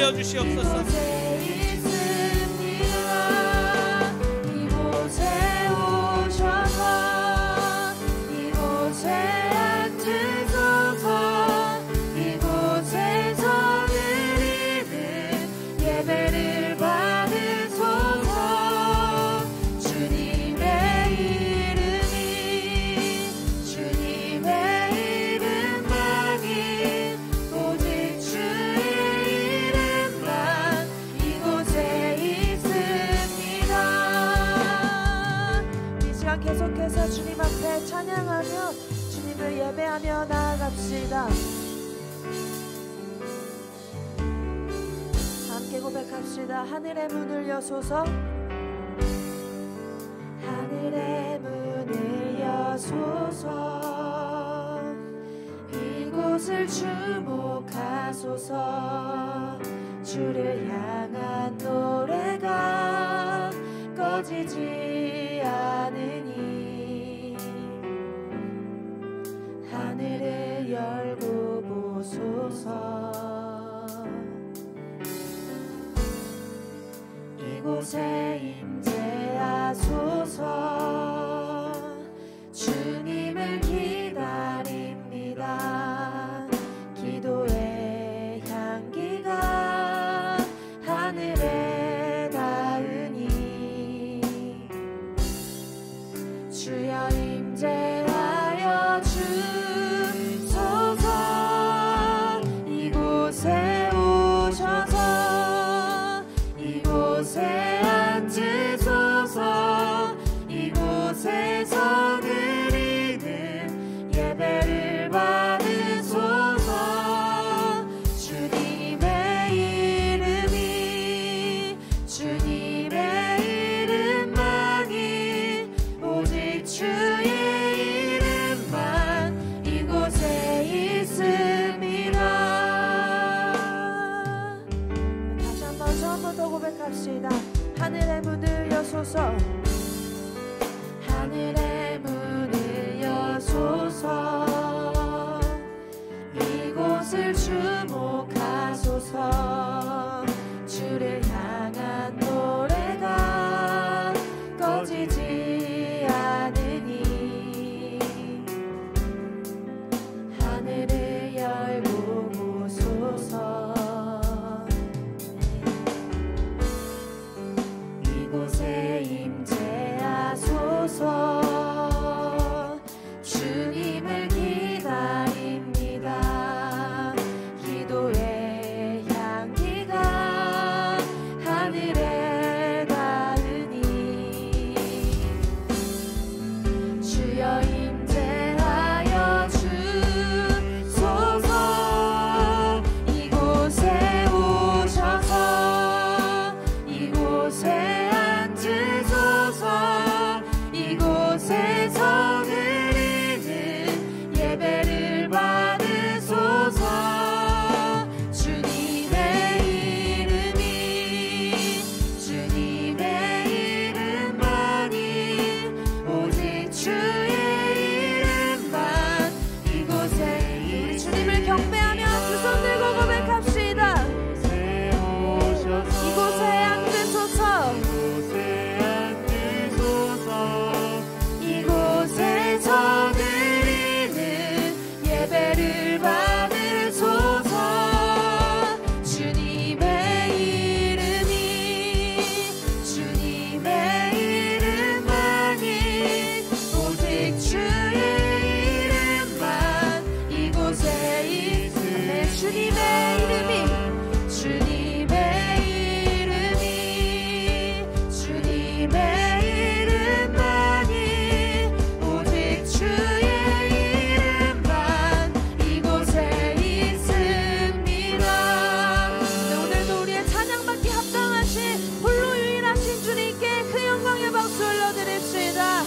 하여 주시옵소서. 계속해서 주님 앞에 찬양하며 주님을 예배하며 나아갑시다. 함께 고백합시다. 하늘의 문을 여소서, 하늘의 문을 여소서, 이곳을 주목하소서. 주를 향한 노래가 꺼지지 않으니 하늘을 열고 보소서. 이곳에 임재하소서. 주님을 기다립니다. 기도의 향기가 하늘에 닿으니 주여 임재하여 주소서. 이곳에 오셔서 이곳에 앉으소서. 이곳에서 드리는 예배를 받으소서. 주님의 이름이 주님의 이름만이 오직 주의 이름만 이곳에 있습니다. 다시 한번 처음부터 고백합시다. 하늘의 문을 여소서, 하늘의 문을 여소서. 이곳을 주목하소서. 주를 향한 노래가 꺼지지 않으니 하늘을 열고 보소서. 이곳에 임재하소서. 주님을 기다립니다. 기도의 향기가 하늘에 닿으니 주여 임재하여 주소서. 이곳에 오셔서 이곳에 앉으소서. 이곳에서 드리는 예배를 받으소서. 주님의 이름이 주님의 이름만이 오직 주의 이름만 이곳에 우리 주님을 경배하며 두 손 들고 고백합시다. 이곳에 앉으소서. 이곳에서 드리는 예배를 받으소서. 주님의 이름이 주님의 이름만이 오직 주의 이름만 이곳에 있음에 주님의 이름이 주님의 이름이 주님의 이름만이 오직 주의 이름만 이곳에 있습니다. 네, 오늘도 우리의 찬양받기 합당하신 홀로 유일하신 주님께 그 영광의 박수 올려드립시다.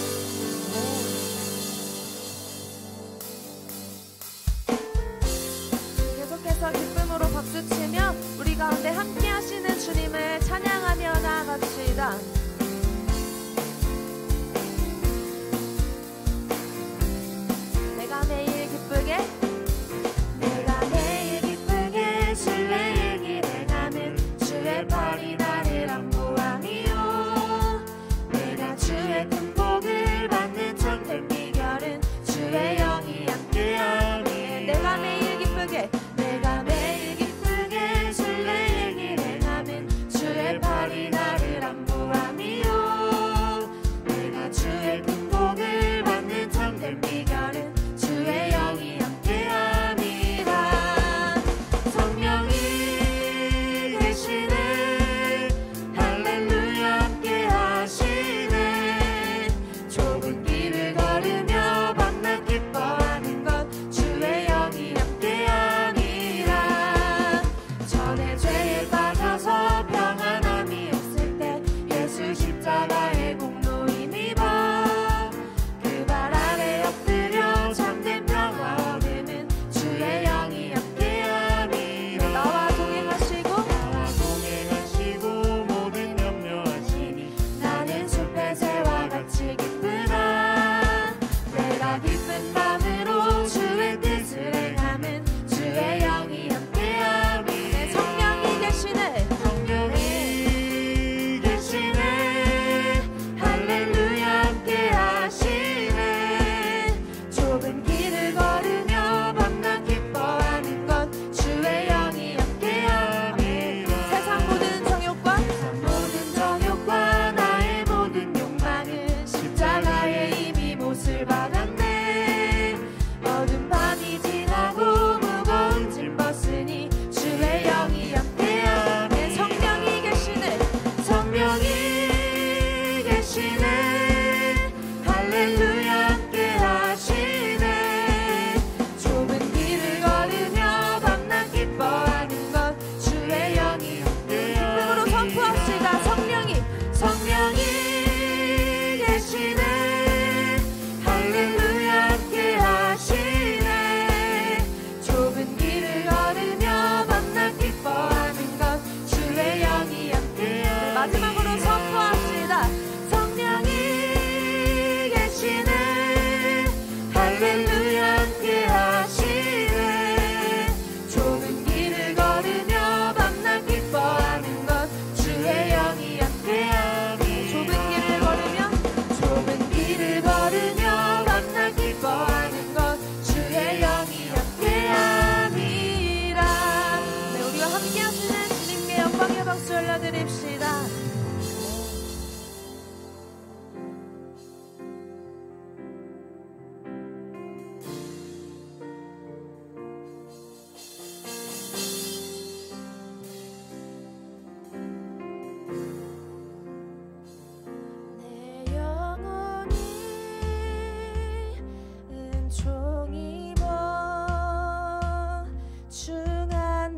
계속해서 기쁨으로 박수치며 우리 가운데 함께 하시는 주님을 찬양하며 나아갑시다. 내가 매일 기쁘게 주의 길을 가면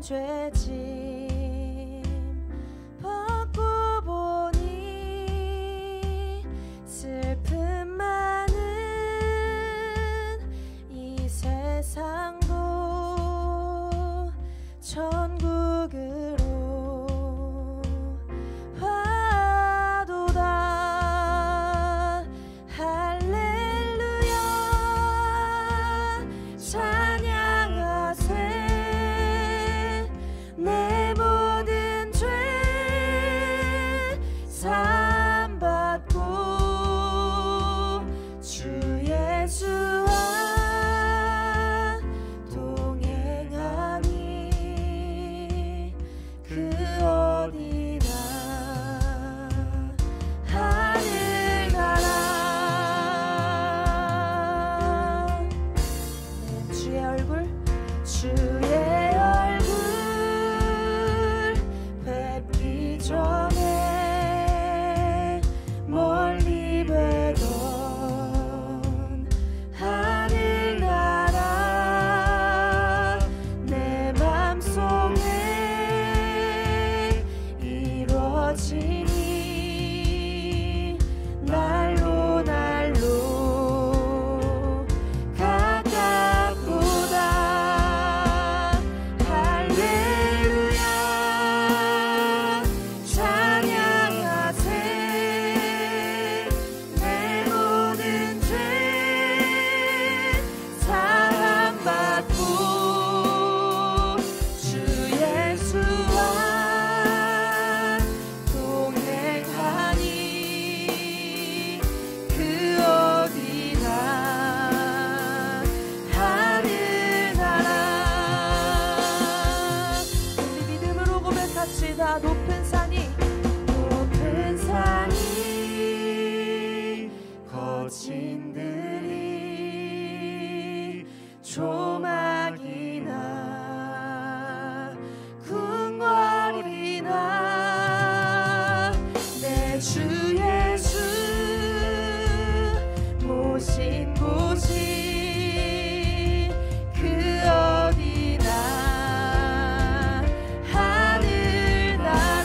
죄짐 벗고 보니 슬픔 많은 이 세상도 천국으로 와도다. 할렐루야 찬양하세. 내 모든 죄 사함받고 주 예수와 동행하니 그 어디나 하늘나라. 내 주의 얼굴 주의 얼굴 뵙기 전에 멀리 뵈던 하늘나라 내 맘속에 이루어지니 날로 날로 가깝구나. 할렐루야 찬양하세. 내 모든 죄 사함받고 주 예수와 동행하니 그 어디나 하늘나라. 우리 믿음으로 고백합시다. 높은 산이 거친 들이 조막이나 궁궐이나 내 주 예수 모신 곳이 그 어디나 하늘나라.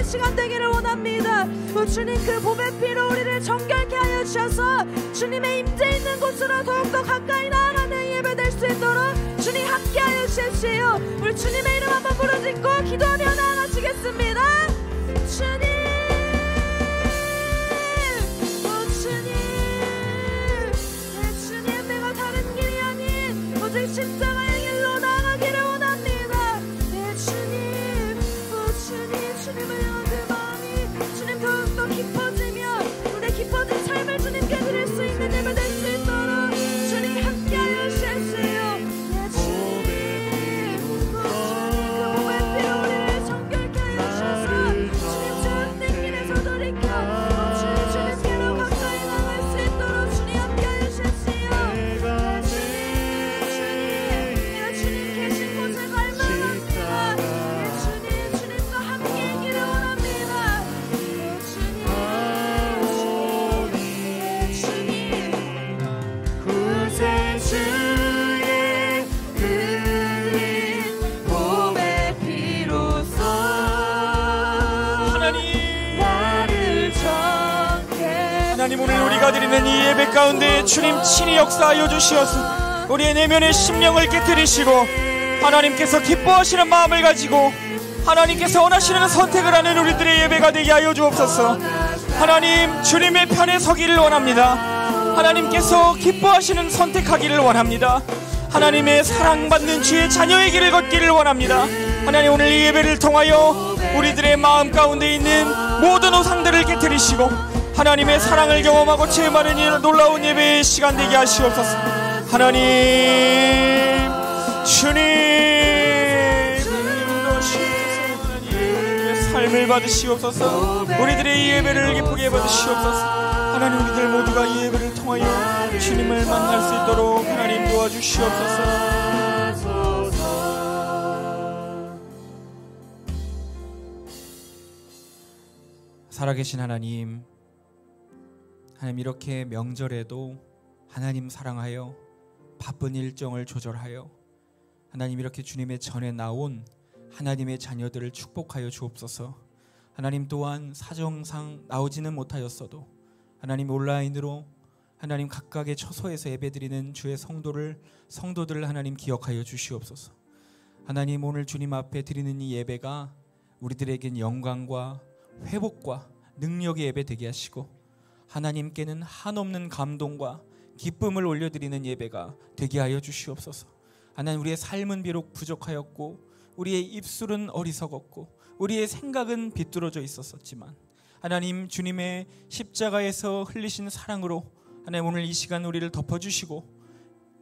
시간 되기를 원합니다. 주님 그 봄의 피로 우리를 정결케 하여 주셔서 주님의 임재 있는 곳으로 더욱더 가까이 나아가는 예배 될 수 있도록 주님 함께 하여 주십시오. 우리 주님의 이름 한번 부르짖고 기도하며 나아가시겠습니다. 주님, 주님, 주님, 내가 다른 길이 아닌 오직 십자가의 길로 나아가기를 원합니다. 주님, 주님을 향한 그 마음이 주님 더욱더 깊어지며 우리의 깊어진 삶을 주님께 드릴 수 있는 예배 될 수 있도록 주님 함께 하여 주십시오. 주님, 그 봄의 피로 우리를 정결케 하여 주셔서 주님 주님 길에서 돌이켜 주님께로 가까이 나갈 수 있도록 주님 함께 하여 주십시오. 주님 계신 곳에 갈망합니다. 주님과 함께 있기를 원합니다. 주님 구세주의 흘린 봄의 피로써 나를 정케. 하나님, 오늘 우리가 드리는 이 예배 가운데 주님 친히 역사하여 주시어서 우리의 내면의 심령을 깨뜨리시고 하나님께서 기뻐하시는 마음을 가지고 하나님께서 원하시는 선택을 하는 우리들의 예배가 되게 하여 주옵소서. 하나님, 주님의 편에 서기를 원합니다. 하나님께서 기뻐하시는 선택하기를 원합니다. 하나님의 사랑받는 주의 자녀의 길을 걷기를 원합니다. 하나님, 오늘 이 예배를 통하여 우리들의 마음 가운데 있는 모든 우상들을 깨뜨리시고 하나님의 사랑을 경험하고 체험하는 이 놀라운 예배의 시간 되게 하시옵소서. 하나님, 주님 삶을 받으시옵소서. 우리들의 이 예배를 기쁘게 받으시옵소서. 하나님, 우리들 모두가 이 예배를 통하여 주님을 만날 수 있도록 하나님 도와주시옵소서. 살아계신 하나님, 하나님, 이렇게 명절에도 하나님 사랑하여 바쁜 일정을 조절하여 하나님 이렇게 주님의 전에 나온 하나님의 자녀들을 축복하여 주옵소서. 하나님 또한 사정상 나오지는 못하였어도 하나님 온라인으로 하나님 각각의 처소에서 예배드리는 주의 성도들을 하나님 기억하여 주시옵소서. 하나님, 오늘 주님 앞에 드리는 이 예배가 우리들에겐 영광과 회복과 능력의 예배 되게 하시고 하나님께는 한없는 감동과 기쁨을 올려드리는 예배가 되게 하여 주시옵소서. 하나님, 우리의 삶은 비록 부족하였고 우리의 입술은 어리석었고 우리의 생각은 비뚤어져 있었지만 하나님, 주님의 십자가에서 흘리신 사랑으로 하나님 오늘 이 시간 우리를 덮어주시고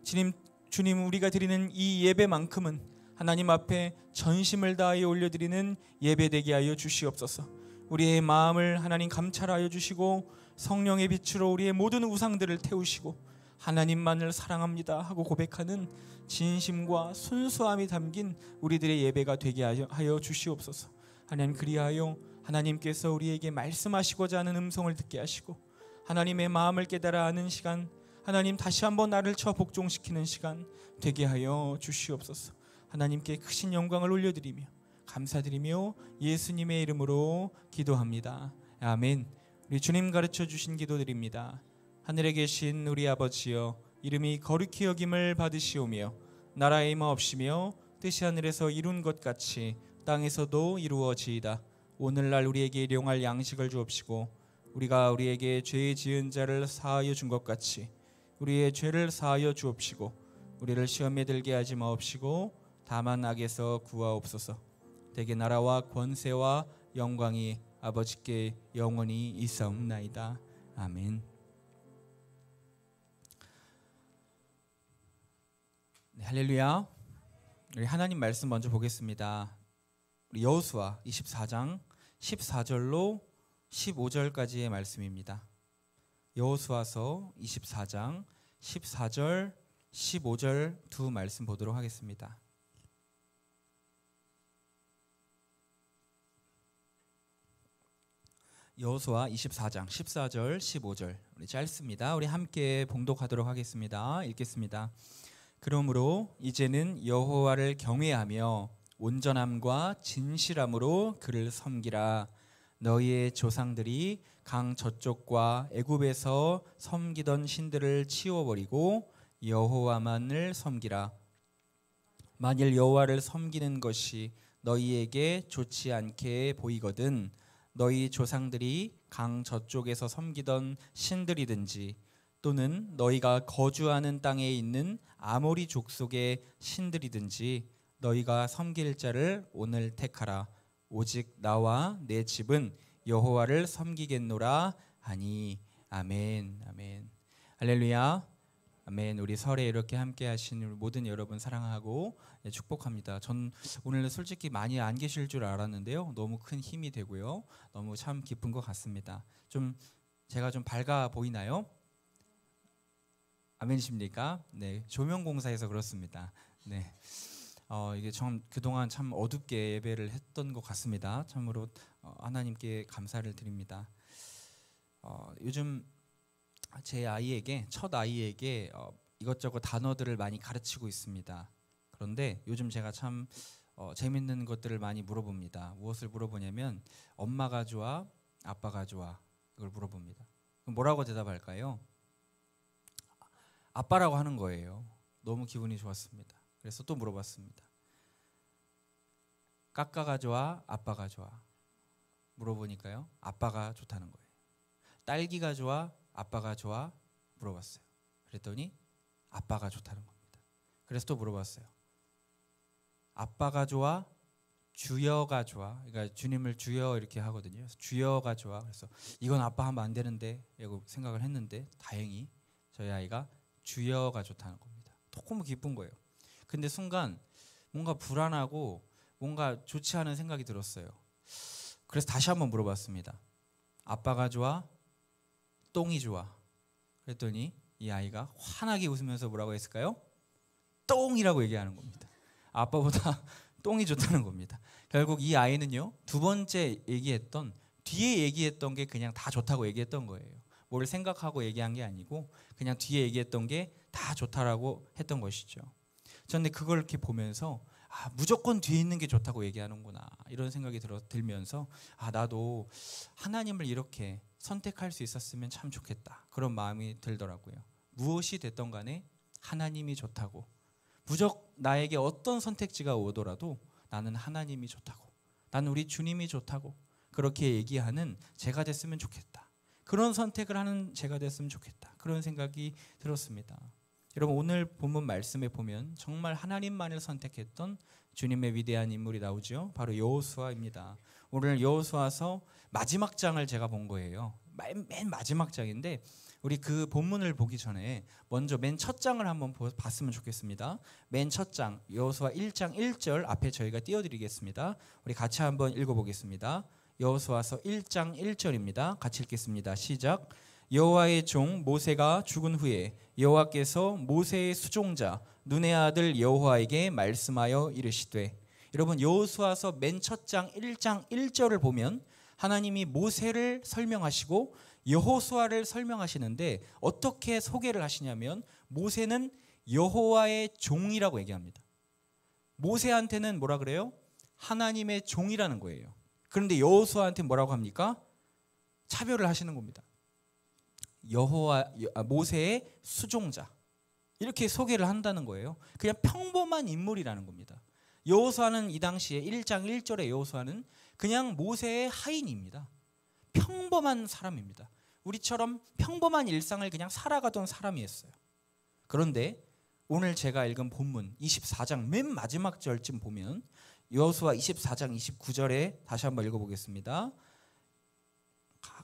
주님 우리가 드리는 이 예배만큼은 하나님 앞에 전심을 다하여 올려드리는 예배 되게 하여 주시옵소서. 우리의 마음을 하나님 감찰하여 주시고 성령의 빛으로 우리의 모든 우상들을 태우시고 하나님만을 사랑합니다 하고 고백하는 진심과 순수함이 담긴 우리들의 예배가 되게 하여 주시옵소서. 하나님, 그리하여 하나님께서 우리에게 말씀하시고자 하는 음성을 듣게 하시고 하나님의 마음을 깨달아 아는 시간, 하나님 다시 한번 나를 쳐 복종시키는 시간 되게 하여 주시옵소서. 하나님께 크신 영광을 올려드리며 감사드리며 예수님의 이름으로 기도합니다. 아멘. 우리 주님 가르쳐 주신 기도드립니다. 하늘에 계신 우리 아버지여, 이름이 거룩히 여김을 받으시오며 나라의 임하옵시며 뜻이 하늘에서 이룬 것 같이 땅에서도 이루어지이다. 오늘날 우리에게 일용할 양식을 주옵시고 우리가 우리에게 죄 지은 자를 사하여 준 것 같이 우리의 죄를 사하여 주옵시고 우리를 시험에 들게 하지 마옵시고 다만 악에서 구하옵소서. 대개 나라와 권세와 영광이 아버지께 영원히 있사옵나이다. 아멘. 네, 할렐루야. 우리 하나님 말씀 먼저 보겠습니다. 우리 여호수아 24장 14절로 15절까지의 말씀입니다. 여호수아서 24장 14절 15절 두 말씀 보도록 하겠습니다. 여호수아 24장 14절 15절 우리 짧습니다. 우리 함께 봉독하도록 하겠습니다. 읽겠습니다. 그러므로 이제는 여호와를 경외하며 온전함과 진실함으로 그를 섬기라. 너희의 조상들이 강 저쪽과 애굽에서 섬기던 신들을 치워버리고 여호와만을 섬기라. 만일 여호와를 섬기는 것이 너희에게 좋지 않게 보이거든 너희 조상들이 강 저쪽에서 섬기던 신들이든지 또는 너희가 거주하는 땅에 있는 아모리 족속의 신들이든지 너희가 섬길 자를 오늘 택하라. 오직 나와 내 집은 여호와를 섬기겠노라 하니. 아멘. 아멘. 할렐루야. 아멘. 우리 설에 이렇게 함께 하신 모든 여러분 사랑하고 축복합니다. 전 오늘 솔직히 많이 안 계실 줄 알았는데요. 너무 큰 힘이 되고요. 너무 참 기쁜 것 같습니다. 제가 좀 밝아 보이나요? 아멘이십니까? 네, 조명공사에서 그렇습니다. 네, 이게 좀 그동안 참 어둡게 예배를 했던 것 같습니다. 참으로 하나님께 감사를 드립니다. 요즘 제 아이에게 첫 아이에게 이것저것 단어들을 많이 가르치고 있습니다. 그런데 요즘 제가 참 재밌는 것들을 많이 물어봅니다. 무엇을 물어보냐면 엄마가 좋아, 아빠가 좋아 이걸 물어봅니다. 그럼 뭐라고 대답할까요? 아빠라고 하는 거예요. 너무 기분이 좋았습니다. 그래서 또 물어봤습니다. 까까가 좋아, 아빠가 좋아? 물어보니까요, 아빠가 좋다는 거예요. 딸기가 좋아, 아빠가 좋아? 물어봤어요. 그랬더니 아빠가 좋다는 겁니다. 그래서 또 물어봤어요. 아빠가 좋아, 주여가 좋아? 그러니까 주님을 주여 이렇게 하거든요. 그래서 주여가 좋아. 그래서 이건 아빠 하면 안 되는데 라고 생각을 했는데 다행히 저희 아이가 주여가 좋다는 겁니다. 너무 기쁜 거예요. 근데 순간 뭔가 불안하고 뭔가 좋지 않은 생각이 들었어요. 그래서 다시 한번 물어봤습니다. 아빠가 좋아? 똥이 좋아? 그랬더니 이 아이가 환하게 웃으면서 뭐라고 했을까요? 똥이라고 얘기하는 겁니다. 아빠보다 똥이 좋다는 겁니다. 결국 이 아이는요, 두 번째 얘기했던 뒤에 얘기했던 게 그냥 다 좋다고 얘기했던 거예요. 뭘 생각하고 얘기한 게 아니고 그냥 뒤에 얘기했던 게 다 좋다라고 했던 것이죠. 저는 그걸 이렇게 보면서 무조건 뒤에 있는 게 좋다고 얘기하는구나 이런 생각이 들면서 나도 하나님을 이렇게 선택할 수 있었으면 참 좋겠다 그런 마음이 들더라고요. 무엇이 됐던 간에 하나님이 좋다고, 무적 나에게 어떤 선택지가 오더라도 나는 하나님이 좋다고, 나는 우리 주님이 좋다고 그렇게 얘기하는 제가 됐으면 좋겠다. 그런 선택을 하는 제가 됐으면 좋겠다. 그런 생각이 들었습니다. 여러분, 오늘 본문 말씀에 보면 정말 하나님만을 선택했던 주님의 위대한 인물이 나오죠. 바로 여호수아입니다. 오늘 여호수아서 마지막 장을 제가 본 거예요. 맨 마지막 장인데 우리 그 본문을 보기 전에 먼저 맨 첫 장을 한번 봤으면 좋겠습니다. 맨 첫 장 여호수아 1장 1절 앞에 저희가 띄워드리겠습니다. 우리 같이 한번 읽어보겠습니다. 여호수아서 1장 1절입니다. 같이 읽겠습니다. 시작. 여호와의 종 모세가 죽은 후에 여호와께서 모세의 수종자 눈의 아들 여호와에게 말씀하여 이르시되. 여러분, 여호수아서 맨 첫 장 1장 1절을 보면 하나님이 모세를 설명하시고 여호수아를 설명하시는데 어떻게 소개를 하시냐면 모세는 여호와의 종이라고 얘기합니다. 모세한테는 뭐라 그래요? 하나님의 종이라는 거예요. 그런데 여호수아한테 뭐라고 합니까? 차별을 하시는 겁니다. 모세의 수종자 이렇게 소개를 한다는 거예요. 그냥 평범한 인물이라는 겁니다. 여호수아는 이 당시에 1장 1절의 여호수아는 그냥 모세의 하인입니다. 평범한 사람입니다. 우리처럼 평범한 일상을 그냥 살아가던 사람이었어요. 그런데 오늘 제가 읽은 본문 24장 맨 마지막 절쯤 보면 여호수아 24장 29절에 다시 한번 읽어보겠습니다.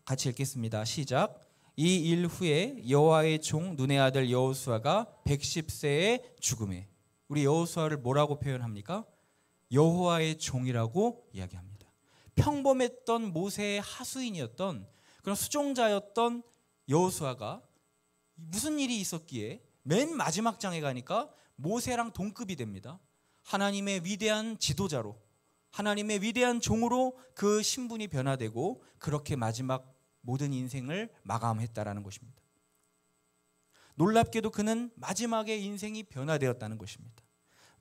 같이 읽겠습니다. 시작. 이 일 후에 여호와의 종 눈의 아들 여호수아가 110세에 죽음에. 우리 여호수아를 뭐라고 표현합니까? 여호와의 종이라고 이야기합니다. 평범했던 모세의 하수인이었던 그런 수종자였던 여호수아가 무슨 일이 있었기에 맨 마지막 장에 가니까 모세랑 동급이 됩니다. 하나님의 위대한 지도자로, 하나님의 위대한 종으로 그 신분이 변화되고 그렇게 마지막 모든 인생을 마감했다라는 것입니다. 놀랍게도 그는 마지막에 인생이 변화되었다는 것입니다.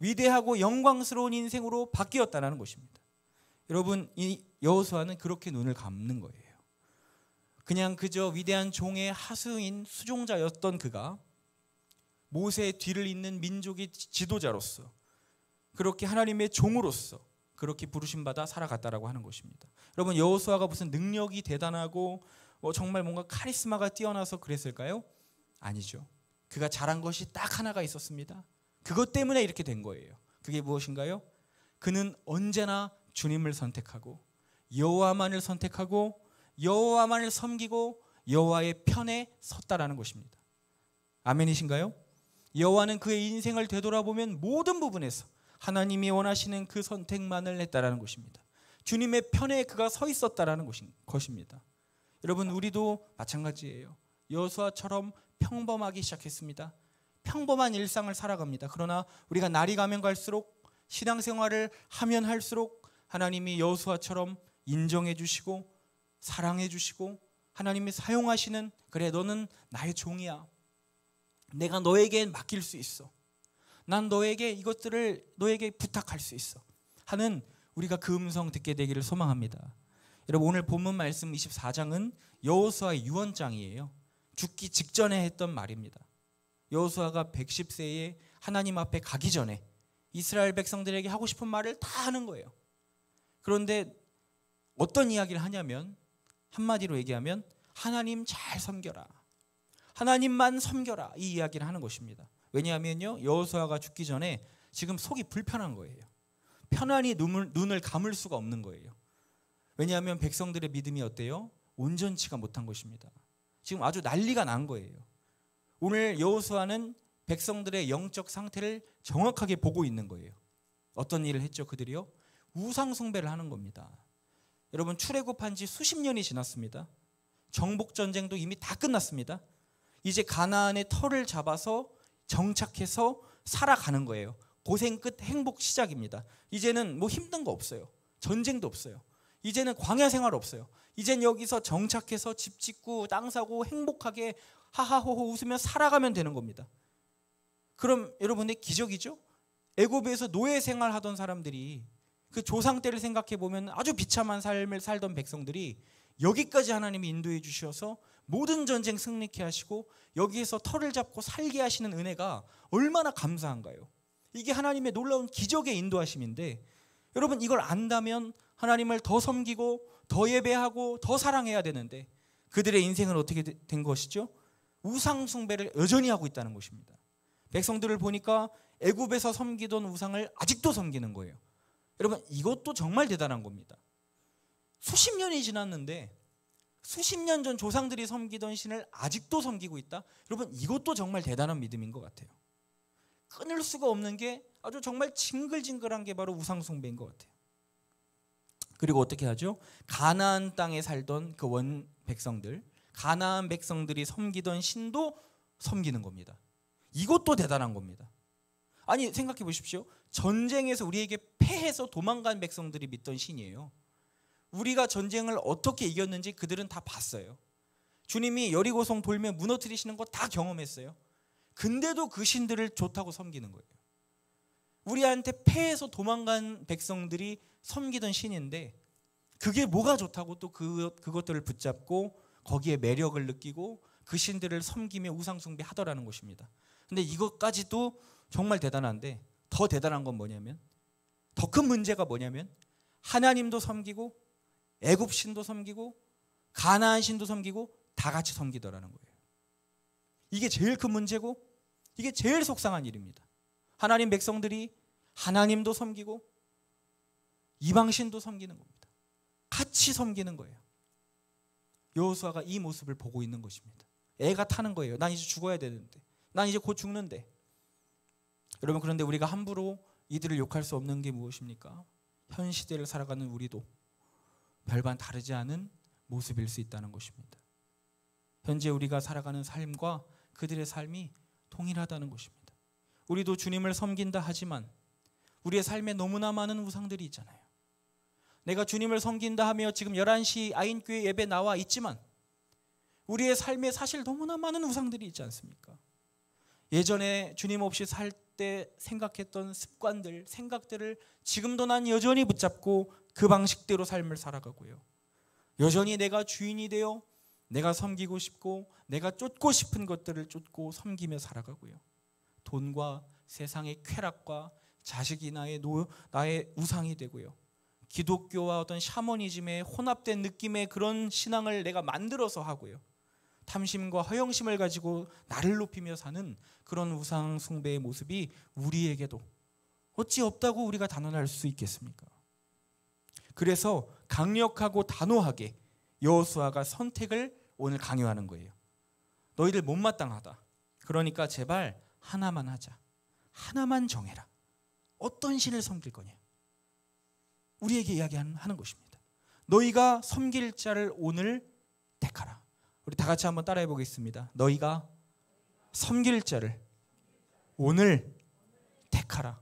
위대하고 영광스러운 인생으로 바뀌었다는 것입니다. 여러분, 이 여호수아는 그렇게 눈을 감는 거예요. 그냥 그저 위대한 종의 하수인 수종자였던 그가 모세의 뒤를 잇는 민족의 지도자로서, 그렇게 하나님의 종으로서 그렇게 부르심받아 살아갔다라고 하는 것입니다. 여러분, 여호수아가 무슨 능력이 대단하고 정말 뭔가 카리스마가 뛰어나서 그랬을까요? 아니죠. 그가 잘한 것이 딱 하나가 있었습니다. 그것 때문에 이렇게 된 거예요. 그게 무엇인가요? 그는 언제나 주님을 선택하고 여호와만을 선택하고 여호와만을 섬기고 여호와의 편에 섰다라는 것입니다. 아멘이신가요? 여호와는 그의 인생을 되돌아보면 모든 부분에서 하나님이 원하시는 그 선택만을 했다라는 것입니다. 주님의 편에 그가 서 있었다라는 것입니다. 여러분, 우리도 마찬가지예요. 여호수아처럼 평범하기 시작했습니다. 평범한 일상을 살아갑니다. 그러나 우리가 날이 가면 갈수록, 신앙생활을 하면 할수록 하나님이 여호수아처럼 인정해 주시고 사랑해 주시고 하나님이 사용하시는, 그래 너는 나의 종이야, 내가 너에게 맡길 수 있어, 난 너에게 이것들을 너에게 부탁할 수 있어 하는, 우리가 그 음성 듣게 되기를 소망합니다. 여러분, 오늘 본문 말씀 24장은 여호수아의 유언장이에요. 죽기 직전에 했던 말입니다. 여호수아가 110세에 하나님 앞에 가기 전에 이스라엘 백성들에게 하고 싶은 말을 다 하는 거예요. 그런데 어떤 이야기를 하냐면, 한마디로 얘기하면 하나님 잘 섬겨라, 하나님만 섬겨라, 이 이야기를 하는 것입니다. 왜냐하면요, 여호수아가 죽기 전에 지금 속이 불편한 거예요. 편안히 눈을 감을 수가 없는 거예요. 왜냐하면 백성들의 믿음이 어때요? 온전치가 못한 것입니다. 지금 아주 난리가 난 거예요. 오늘 여호수아는 백성들의 영적 상태를 정확하게 보고 있는 거예요. 어떤 일을 했죠? 그들이요, 우상 숭배를 하는 겁니다. 여러분, 출애굽한 지 수십 년이 지났습니다. 정복 전쟁도 이미 다 끝났습니다. 이제 가나안의 터를 잡아서 정착해서 살아가는 거예요. 고생 끝 행복 시작입니다. 이제는 뭐 힘든 거 없어요. 전쟁도 없어요. 이제는 광야 생활 없어요. 이젠 여기서 정착해서 집 짓고 땅 사고 행복하게 하하호호 웃으며 살아가면 되는 겁니다. 그럼 여러분의 기적이죠? 애굽에서 노예 생활하던 사람들이, 그 조상 때를 생각해 보면 아주 비참한 삶을 살던 백성들이 여기까지 하나님이 인도해 주셔서 모든 전쟁 승리케 하시고 여기에서 터를 잡고 살게 하시는 은혜가 얼마나 감사한가요? 이게 하나님의 놀라운 기적의 인도하심인데, 여러분, 이걸 안다면 하나님을 더 섬기고 더 예배하고 더 사랑해야 되는데, 그들의 인생은 어떻게 된 것이죠? 우상 숭배를 여전히 하고 있다는 것입니다. 백성들을 보니까 애굽에서 섬기던 우상을 아직도 섬기는 거예요. 여러분, 이것도 정말 대단한 겁니다. 수십 년이 지났는데 수십 년 전 조상들이 섬기던 신을 아직도 섬기고 있다? 여러분, 이것도 정말 대단한 믿음인 것 같아요. 끊을 수가 없는 게, 아주 정말 징글징글한 게 바로 우상 숭배인 것 같아요. 그리고 어떻게 하죠? 가나안 땅에 살던 그 원 백성들, 가나안 백성들이 섬기던 신도 섬기는 겁니다. 이것도 대단한 겁니다. 아니, 생각해 보십시오. 전쟁에서 우리에게 패해서 도망간 백성들이 믿던 신이에요. 우리가 전쟁을 어떻게 이겼는지 그들은 다 봤어요. 주님이 여리고성 돌며 무너뜨리시는 거 다 경험했어요. 근데도 그 신들을 좋다고 섬기는 거예요. 우리한테 패해서 도망간 백성들이 섬기던 신인데, 그게 뭐가 좋다고 또 그것들을 붙잡고 거기에 매력을 느끼고 그 신들을 섬기며 우상숭배 하더라는 것입니다. 근데 이것까지도 정말 대단한데, 더 대단한 건 뭐냐면, 더 큰 문제가 뭐냐면, 하나님도 섬기고 애굽 신도 섬기고 가나안 신도 섬기고 다 같이 섬기더라는 거예요. 이게 제일 큰 문제고 이게 제일 속상한 일입니다. 하나님 백성들이 하나님도 섬기고 이방 신도 섬기는 겁니다. 같이 섬기는 거예요. 여호수아가 이 모습을 보고 있는 것입니다. 애가 타는 거예요. 난 이제 죽어야 되는데, 난 이제 곧 죽는데. 여러분, 그런데 우리가 함부로 이들을 욕할 수 없는 게 무엇입니까? 현 시대를 살아가는 우리도 별반 다르지 않은 모습일 수 있다는 것입니다. 현재 우리가 살아가는 삶과 그들의 삶이 동일하다는 것입니다. 우리도 주님을 섬긴다 하지만 우리의 삶에 너무나 많은 우상들이 있잖아요. 내가 주님을 섬긴다 하며 지금 11시 아인교회 예배 나와 있지만 우리의 삶에 사실 너무나 많은 우상들이 있지 않습니까? 예전에 주님 없이 살 때 생각했던 습관들, 생각들을 지금도 난 여전히 붙잡고 그 방식대로 삶을 살아가고요. 여전히 내가 주인이 되어 내가 섬기고 싶고 내가 쫓고 싶은 것들을 쫓고 섬기며 살아가고요. 돈과 세상의 쾌락과 자식이 나의 우상이 되고요. 기독교와 어떤 샤머니즘의 혼합된 느낌의 그런 신앙을 내가 만들어서 하고요. 탐심과 허영심을 가지고 나를 높이며 사는 그런 우상 숭배의 모습이 우리에게도 어찌 없다고 우리가 단언할 수 있겠습니까? 그래서 강력하고 단호하게 여호수아가 선택을 오늘 강요하는 거예요. 너희들 못마땅하다. 그러니까 제발 하나만 하자. 하나만 정해라. 어떤 신을 섬길 거냐? 우리에게 이야기하는 것입니다. 너희가 섬길 자를 오늘 택하라. 우리 다 같이 한번 따라해 보겠습니다. 너희가 섬길 자를 오늘 택하라.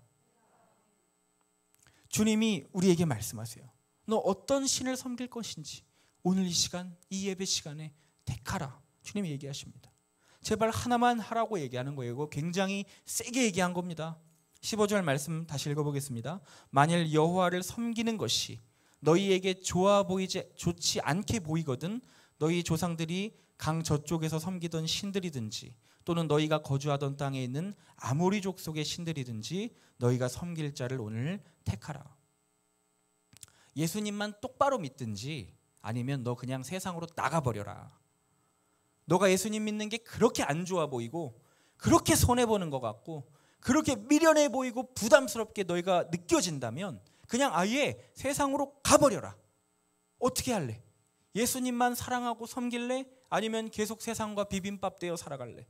주님이 우리에게 말씀하세요. 너 어떤 신을 섬길 것인지 오늘 이 시간, 이 예배 시간에 택하라. 주님이 얘기하십니다. 제발 하나만 하라고 얘기하는 거예요. 이거 굉장히 세게 얘기한 겁니다. 15절 말씀 다시 읽어보겠습니다. 만일 여호와를 섬기는 것이 너희에게 좋지 않게 보이거든 너희 조상들이 강 저쪽에서 섬기던 신들이든지 또는 너희가 거주하던 땅에 있는 아모리족 속의 신들이든지 너희가 섬길 자를 오늘 택하라. 예수님만 똑바로 믿든지 아니면 너 그냥 세상으로 나가버려라. 너가 예수님 믿는 게 그렇게 안 좋아 보이고 그렇게 손해보는 것 같고 그렇게 미련해 보이고 부담스럽게 너희가 느껴진다면 그냥 아예 세상으로 가버려라. 어떻게 할래? 예수님만 사랑하고 섬길래? 아니면 계속 세상과 비빔밥 되어 살아갈래?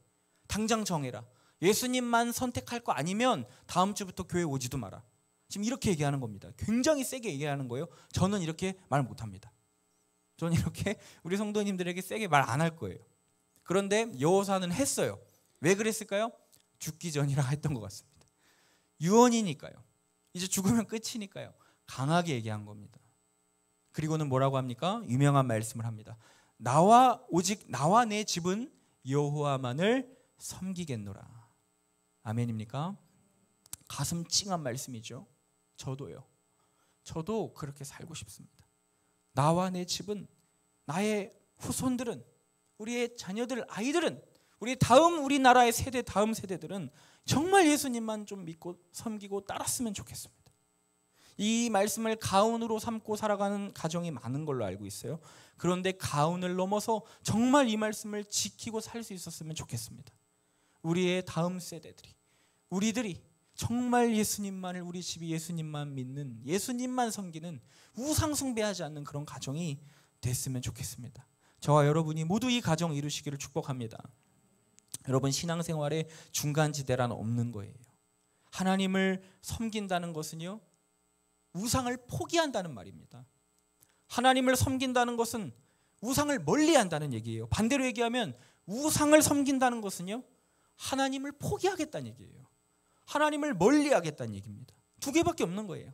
당장 정해라. 예수님만 선택할 거 아니면 다음 주부터 교회 오지도 마라. 지금 이렇게 얘기하는 겁니다. 굉장히 세게 얘기하는 거예요. 저는 이렇게 말 못합니다. 저는 이렇게 우리 성도님들에게 세게 말 안 할 거예요. 그런데 여호수아는 했어요. 왜 그랬을까요? 죽기 전이라 했던 것 같습니다. 유언이니까요. 이제 죽으면 끝이니까요. 강하게 얘기한 겁니다. 그리고는 뭐라고 합니까? 유명한 말씀을 합니다. 오직 나와 내 집은 여호와만을 섬기겠노라. 아멘입니까? 가슴 찡한 말씀이죠. 저도 그렇게 살고 싶습니다. 나와 내 집은, 나의 후손들은, 우리의 자녀들, 아이들은, 우리 나라의 다음 세대들은 정말 예수님만 좀 믿고 섬기고 따랐으면 좋겠습니다. 이 말씀을 가훈으로 삼고 살아가는 가정이 많은 걸로 알고 있어요. 그런데 가훈을 넘어서 정말 이 말씀을 지키고 살 수 있었으면 좋겠습니다. 우리의 다음 세대들이, 우리들이 정말 예수님만을, 우리 집이 예수님만 믿는, 예수님만 섬기는, 우상 숭배하지 않는 그런 가정이 됐으면 좋겠습니다. 저와 여러분이 모두 이 가정 이루시기를 축복합니다. 여러분, 신앙생활에 중간지대란 없는 거예요. 하나님을 섬긴다는 것은요, 우상을 포기한다는 말입니다. 하나님을 섬긴다는 것은 우상을 멀리한다는 얘기예요. 반대로 얘기하면 우상을 섬긴다는 것은요, 하나님을 포기하겠다는 얘기예요. 하나님을 멀리하겠다는 얘기입니다. 두 개밖에 없는 거예요.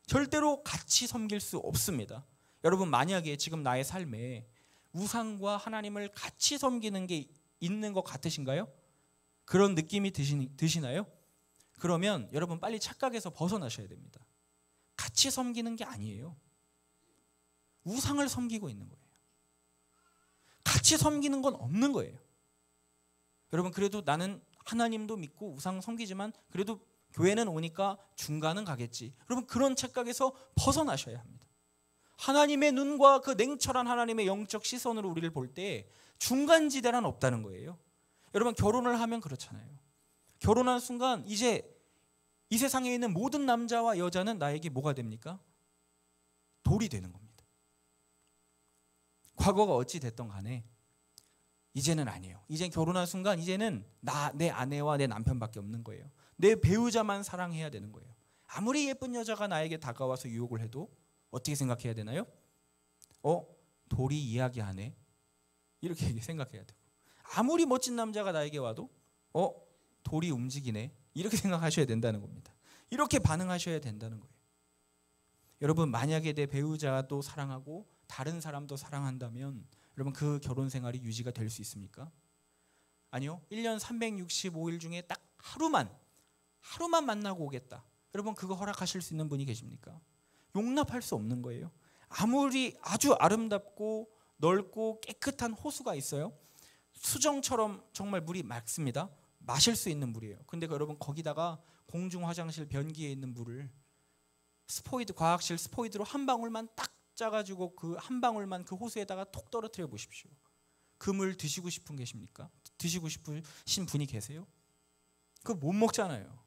절대로 같이 섬길 수 없습니다. 여러분, 만약에 지금 나의 삶에 우상과 하나님을 같이 섬기는 게 있는 것 같으신가요? 그런 느낌이 드시나요? 그러면 여러분 빨리 착각에서 벗어나셔야 됩니다. 같이 섬기는 게 아니에요. 우상을 섬기고 있는 거예요. 같이 섬기는 건 없는 거예요. 여러분, 그래도 나는 하나님도 믿고 우상 섬기지만 그래도 교회는 오니까 중간은 가겠지. 여러분, 그런 착각에서 벗어나셔야 합니다. 하나님의 눈과 그 냉철한 하나님의 영적 시선으로 우리를 볼 때 중간지대란 없다는 거예요. 여러분, 결혼을 하면 그렇잖아요. 결혼한 순간 이제 이 세상에 있는 모든 남자와 여자는 나에게 뭐가 됩니까? 돌이 되는 겁니다. 과거가 어찌 됐던 간에 이제는 아니에요. 이제 결혼한 순간 이제는 내 아내와 내 남편밖에 없는 거예요. 내 배우자만 사랑해야 되는 거예요. 아무리 예쁜 여자가 나에게 다가와서 유혹을 해도 어떻게 생각해야 되나요? 돌이 이야기하네. 이렇게 생각해야 되고, 아무리 멋진 남자가 나에게 와도 돌이 움직이네. 이렇게 생각하셔야 된다는 겁니다. 이렇게 반응하셔야 된다는 거예요. 여러분, 만약에 내 배우자가 또 사랑하고 다른 사람도 사랑한다면 여러분, 그 결혼 생활이 유지가 될 수 있습니까? 아니요. 1년 365일 중에 딱 하루만 만나고 오겠다. 여러분, 그거 허락하실 수 있는 분이 계십니까? 용납할 수 없는 거예요. 아무리 아주 아름답고 넓고 깨끗한 호수가 있어요. 수정처럼 정말 물이 맑습니다. 마실 수 있는 물이에요. 근데 여러분 거기다가 공중 화장실 변기에 있는 물을 스포이드 과학실 스포이드로 한 방울만 딱 짜가지고 그 한 방울만 그 호수에다가 톡 떨어뜨려 보십시오. 그 물 드시고 싶은 계십니까? 드시고 싶으신 분이 계세요? 그거 못 먹잖아요.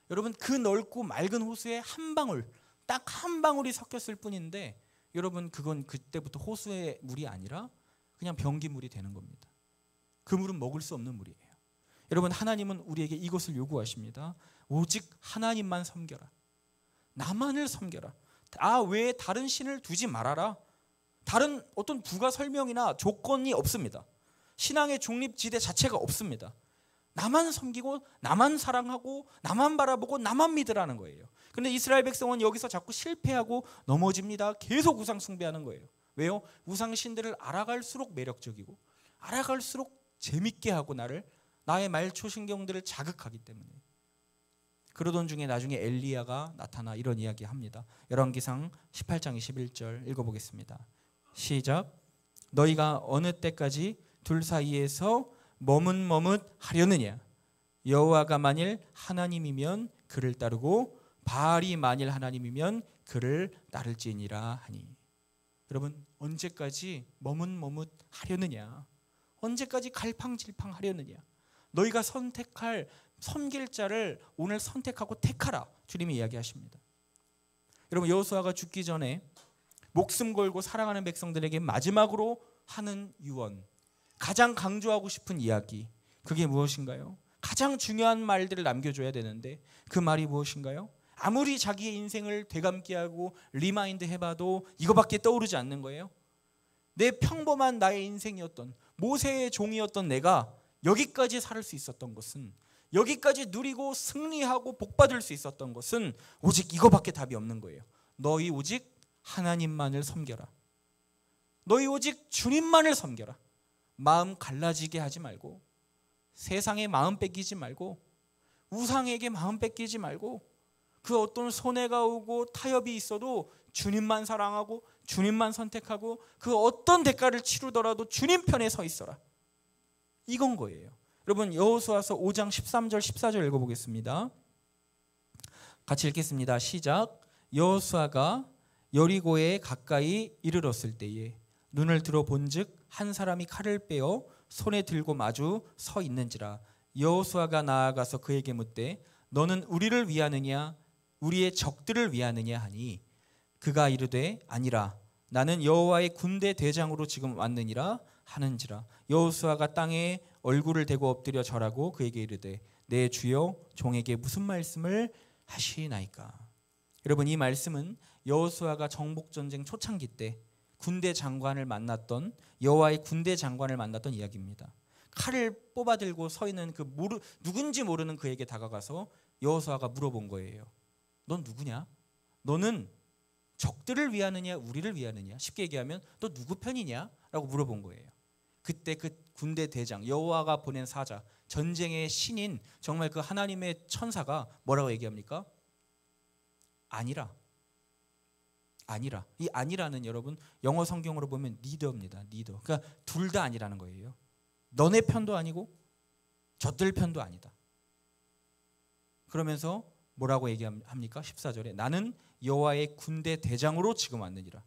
여러분 그 넓고 맑은 호수에 한 방울, 딱 한 방울이 섞였을 뿐인데 여러분 그건 그때부터 호수의 물이 아니라 그냥 변기물이 되는 겁니다. 그 물은 먹을 수 없는 물이에요. 여러분 하나님은 우리에게 이것을 요구하십니다. 오직 하나님만 섬겨라. 나만을 섬겨라. 외에 다른 신을 두지 말아라. 다른 어떤 부가 설명이나 조건이 없습니다. 신앙의 중립지대 자체가 없습니다. 나만 섬기고 나만 사랑하고 나만 바라보고 나만 믿으라는 거예요. 그런데 이스라엘 백성은 여기서 자꾸 실패하고 넘어집니다. 계속 우상 숭배하는 거예요. 왜요? 우상신들을 알아갈수록 매력적이고 알아갈수록 재밌게 하고 나의 말초신경들을 자극하기 때문에. 그러던 중에 나중에 엘리야가 나타나 이런 이야기 합니다. 열왕기상 18장 21절 읽어보겠습니다. 시작. 너희가 어느 때까지 둘 사이에서 머뭇머뭇하려느냐. 여호와가 만일 하나님이면 그를 따르고 바알이 만일 하나님이면 그를 따를지니라 하니. 여러분 언제까지 머뭇머뭇하려느냐. 언제까지 갈팡질팡하려느냐. 너희가 선택할 섬길 자를 오늘 선택하고 택하라. 주님이 이야기하십니다. 여러분 여호수아가 죽기 전에 목숨 걸고 사랑하는 백성들에게 마지막으로 하는 유언, 가장 강조하고 싶은 이야기, 그게 무엇인가요? 가장 중요한 말들을 남겨줘야 되는데 그 말이 무엇인가요? 아무리 자기의 인생을 되감게 하고 리마인드 해봐도 이거밖에 떠오르지 않는 거예요. 내 평범한 나의 인생이었던 모세의 종이었던 내가 여기까지 살 수 있었던 것은, 여기까지 누리고 승리하고 복받을 수 있었던 것은 오직 이거밖에 답이 없는 거예요. 너희 오직 하나님만을 섬겨라. 너희 오직 주님만을 섬겨라. 마음 갈라지게 하지 말고, 세상에 마음 뺏기지 말고, 우상에게 마음 뺏기지 말고, 그 어떤 손해가 오고 타협이 있어도 주님만 사랑하고 주님만 선택하고 그 어떤 대가를 치르더라도 주님 편에 서 있어라. 이건 거예요. 여러분 여호수아서 5장 13절 14절 읽어보겠습니다. 같이 읽겠습니다. 시작. 여호수아가 여리고에 가까이 이르렀을 때에 눈을 들어 본즉 한 사람이 칼을 빼어 손에 들고 마주 서 있는지라. 여호수아가 나아가서 그에게 묻되 너는 우리를 위하느냐 우리의 적들을 위하느냐 하니 그가 이르되 아니라 나는 여호와의 군대 대장으로 지금 왔느니라 하는지라. 여호수아가 땅에 얼굴을 대고 엎드려 절하고 그에게 이르되 내 주여 종에게 무슨 말씀을 하시나이까. 여러분 이 말씀은 여호수아가 정복전쟁 초창기 때 군대 장관을 만났던 여호와의 군대 장관을 만났던 이야기입니다. 칼을 뽑아들고 서 있는 그 누군지 모르는 그에게 다가가서 여호수아가 물어본 거예요. 넌 누구냐? 너는 적들을 위하느냐 우리를 위하느냐? 쉽게 얘기하면 너 누구 편이냐? 라고 물어본 거예요. 그때 그 군대 대장 여호와가 보낸 사자, 전쟁의 신인 정말 그 하나님의 천사가 뭐라고 얘기합니까? 아니라. 이 아니라는 여러분 영어 성경으로 보면 니더입니다. 니더. 그러니까 둘 다 아니라는 거예요. 너네 편도 아니고 저들 편도 아니다. 그러면서 뭐라고 얘기합니까? 14절에 나는 여호와의 군대 대장으로 지금 왔느니라.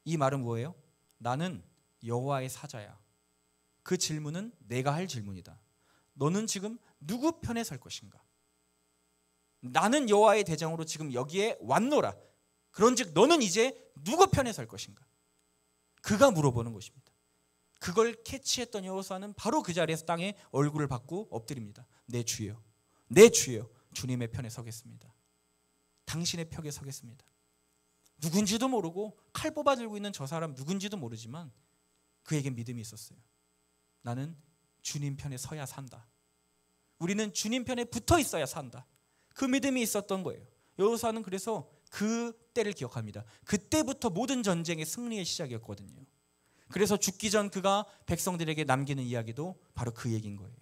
이 말은 뭐예요? 나는 여호와의 사자야. 그 질문은 내가 할 질문이다. 너는 지금 누구 편에 설 것인가? 나는 여호와의 대장으로 지금 여기에 왔노라. 그런즉 너는 이제 누구 편에 설 것인가? 그가 물어보는 것입니다. 그걸 캐치했던 여호수아는 바로 그 자리에서 땅에 얼굴을 받고 엎드립니다. 내 주여, 내 주여, 주님의 편에 서겠습니다. 당신의 벽에 서겠습니다. 누군지도 모르고 칼 뽑아 들고 있는 저 사람 누군지도 모르지만 그에게 믿음이 있었어요. 나는 주님 편에 서야 산다. 우리는 주님 편에 붙어 있어야 산다. 그 믿음이 있었던 거예요. 여호수아는 그래서 그 때를 기억합니다. 그때부터 모든 전쟁의 승리의 시작이었거든요. 그래서 죽기 전 그가 백성들에게 남기는 이야기도 바로 그 얘기인 거예요.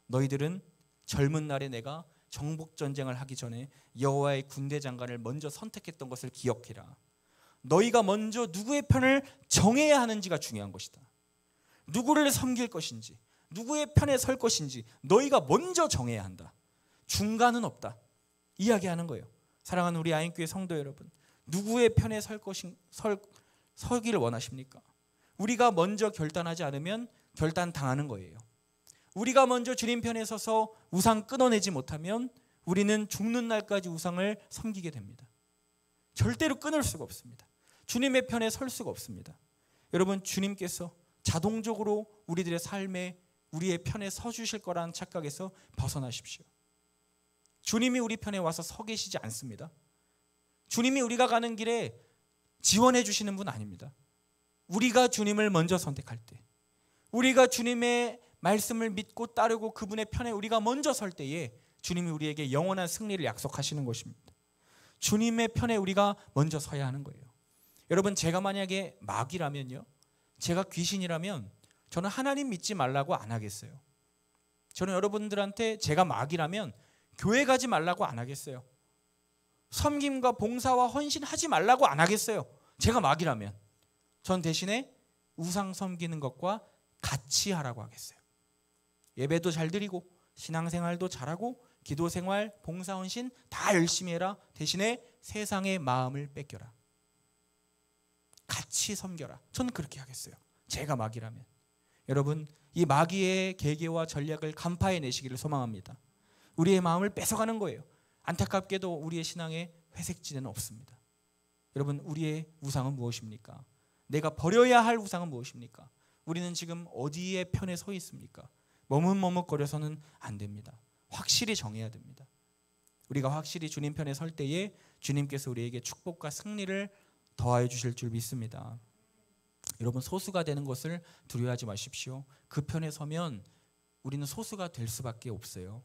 너희들은 젊은 날에 내가 정복 전쟁을 하기 전에 여호와의 군대 장관을 먼저 선택했던 것을 기억해라. 너희가 먼저 누구의 편을 정해야 하는지가 중요한 것이다. 누구를 섬길 것인지, 누구의 편에 설 것인지 너희가 먼저 정해야 한다. 중간은 없다. 이야기하는 거예요. 사랑하는 우리 아인교회 성도 여러분, 누구의 편에 서기를 원하십니까? 우리가 먼저 결단하지 않으면 결단당하는 거예요. 우리가 먼저 주님 편에 서서 우상 끊어내지 못하면 우리는 죽는 날까지 우상을 섬기게 됩니다. 절대로 끊을 수가 없습니다. 주님의 편에 설 수가 없습니다. 여러분, 주님께서 자동적으로 우리들의 삶에 우리의 편에 서 주실 거라는 착각에서 벗어나십시오. 주님이 우리 편에 와서 서 계시지 않습니다. 주님이 우리가 가는 길에 지원해 주시는 분 아닙니다. 우리가 주님을 먼저 선택할 때, 우리가 주님의 말씀을 믿고 따르고 그분의 편에 우리가 먼저 설 때에 주님이 우리에게 영원한 승리를 약속하시는 것입니다. 주님의 편에 우리가 먼저 서야 하는 거예요. 여러분, 제가 만약에 마귀라면요, 제가 귀신이라면 저는 하나님 믿지 말라고 안 하겠어요. 저는 여러분들한테 제가 마귀라면 교회 가지 말라고 안 하겠어요. 섬김과 봉사와 헌신하지 말라고 안 하겠어요. 제가 마귀라면. 전 대신에 우상 섬기는 것과 같이 하라고 하겠어요. 예배도 잘 드리고 신앙생활도 잘하고 기도생활, 봉사헌신 다 열심히 해라. 대신에 세상의 마음을 뺏겨라. 같이 섬겨라. 저는 그렇게 하겠어요. 제가 마귀라면. 여러분, 이 마귀의 계계와 전략을 간파해내시기를 소망합니다. 우리의 마음을 뺏어가는 거예요. 안타깝게도 우리의 신앙에 회색지대는 없습니다. 여러분, 우리의 우상은 무엇입니까? 내가 버려야 할 우상은 무엇입니까? 우리는 지금 어디에 편에 서 있습니까? 머뭇머뭇거려서는 안 됩니다. 확실히 정해야 됩니다. 우리가 확실히 주님 편에 설 때에 주님께서 우리에게 축복과 승리를 더하여 주실 줄 믿습니다. 여러분, 소수가 되는 것을 두려워하지 마십시오. 그 편에 서면 우리는 소수가 될 수밖에 없어요.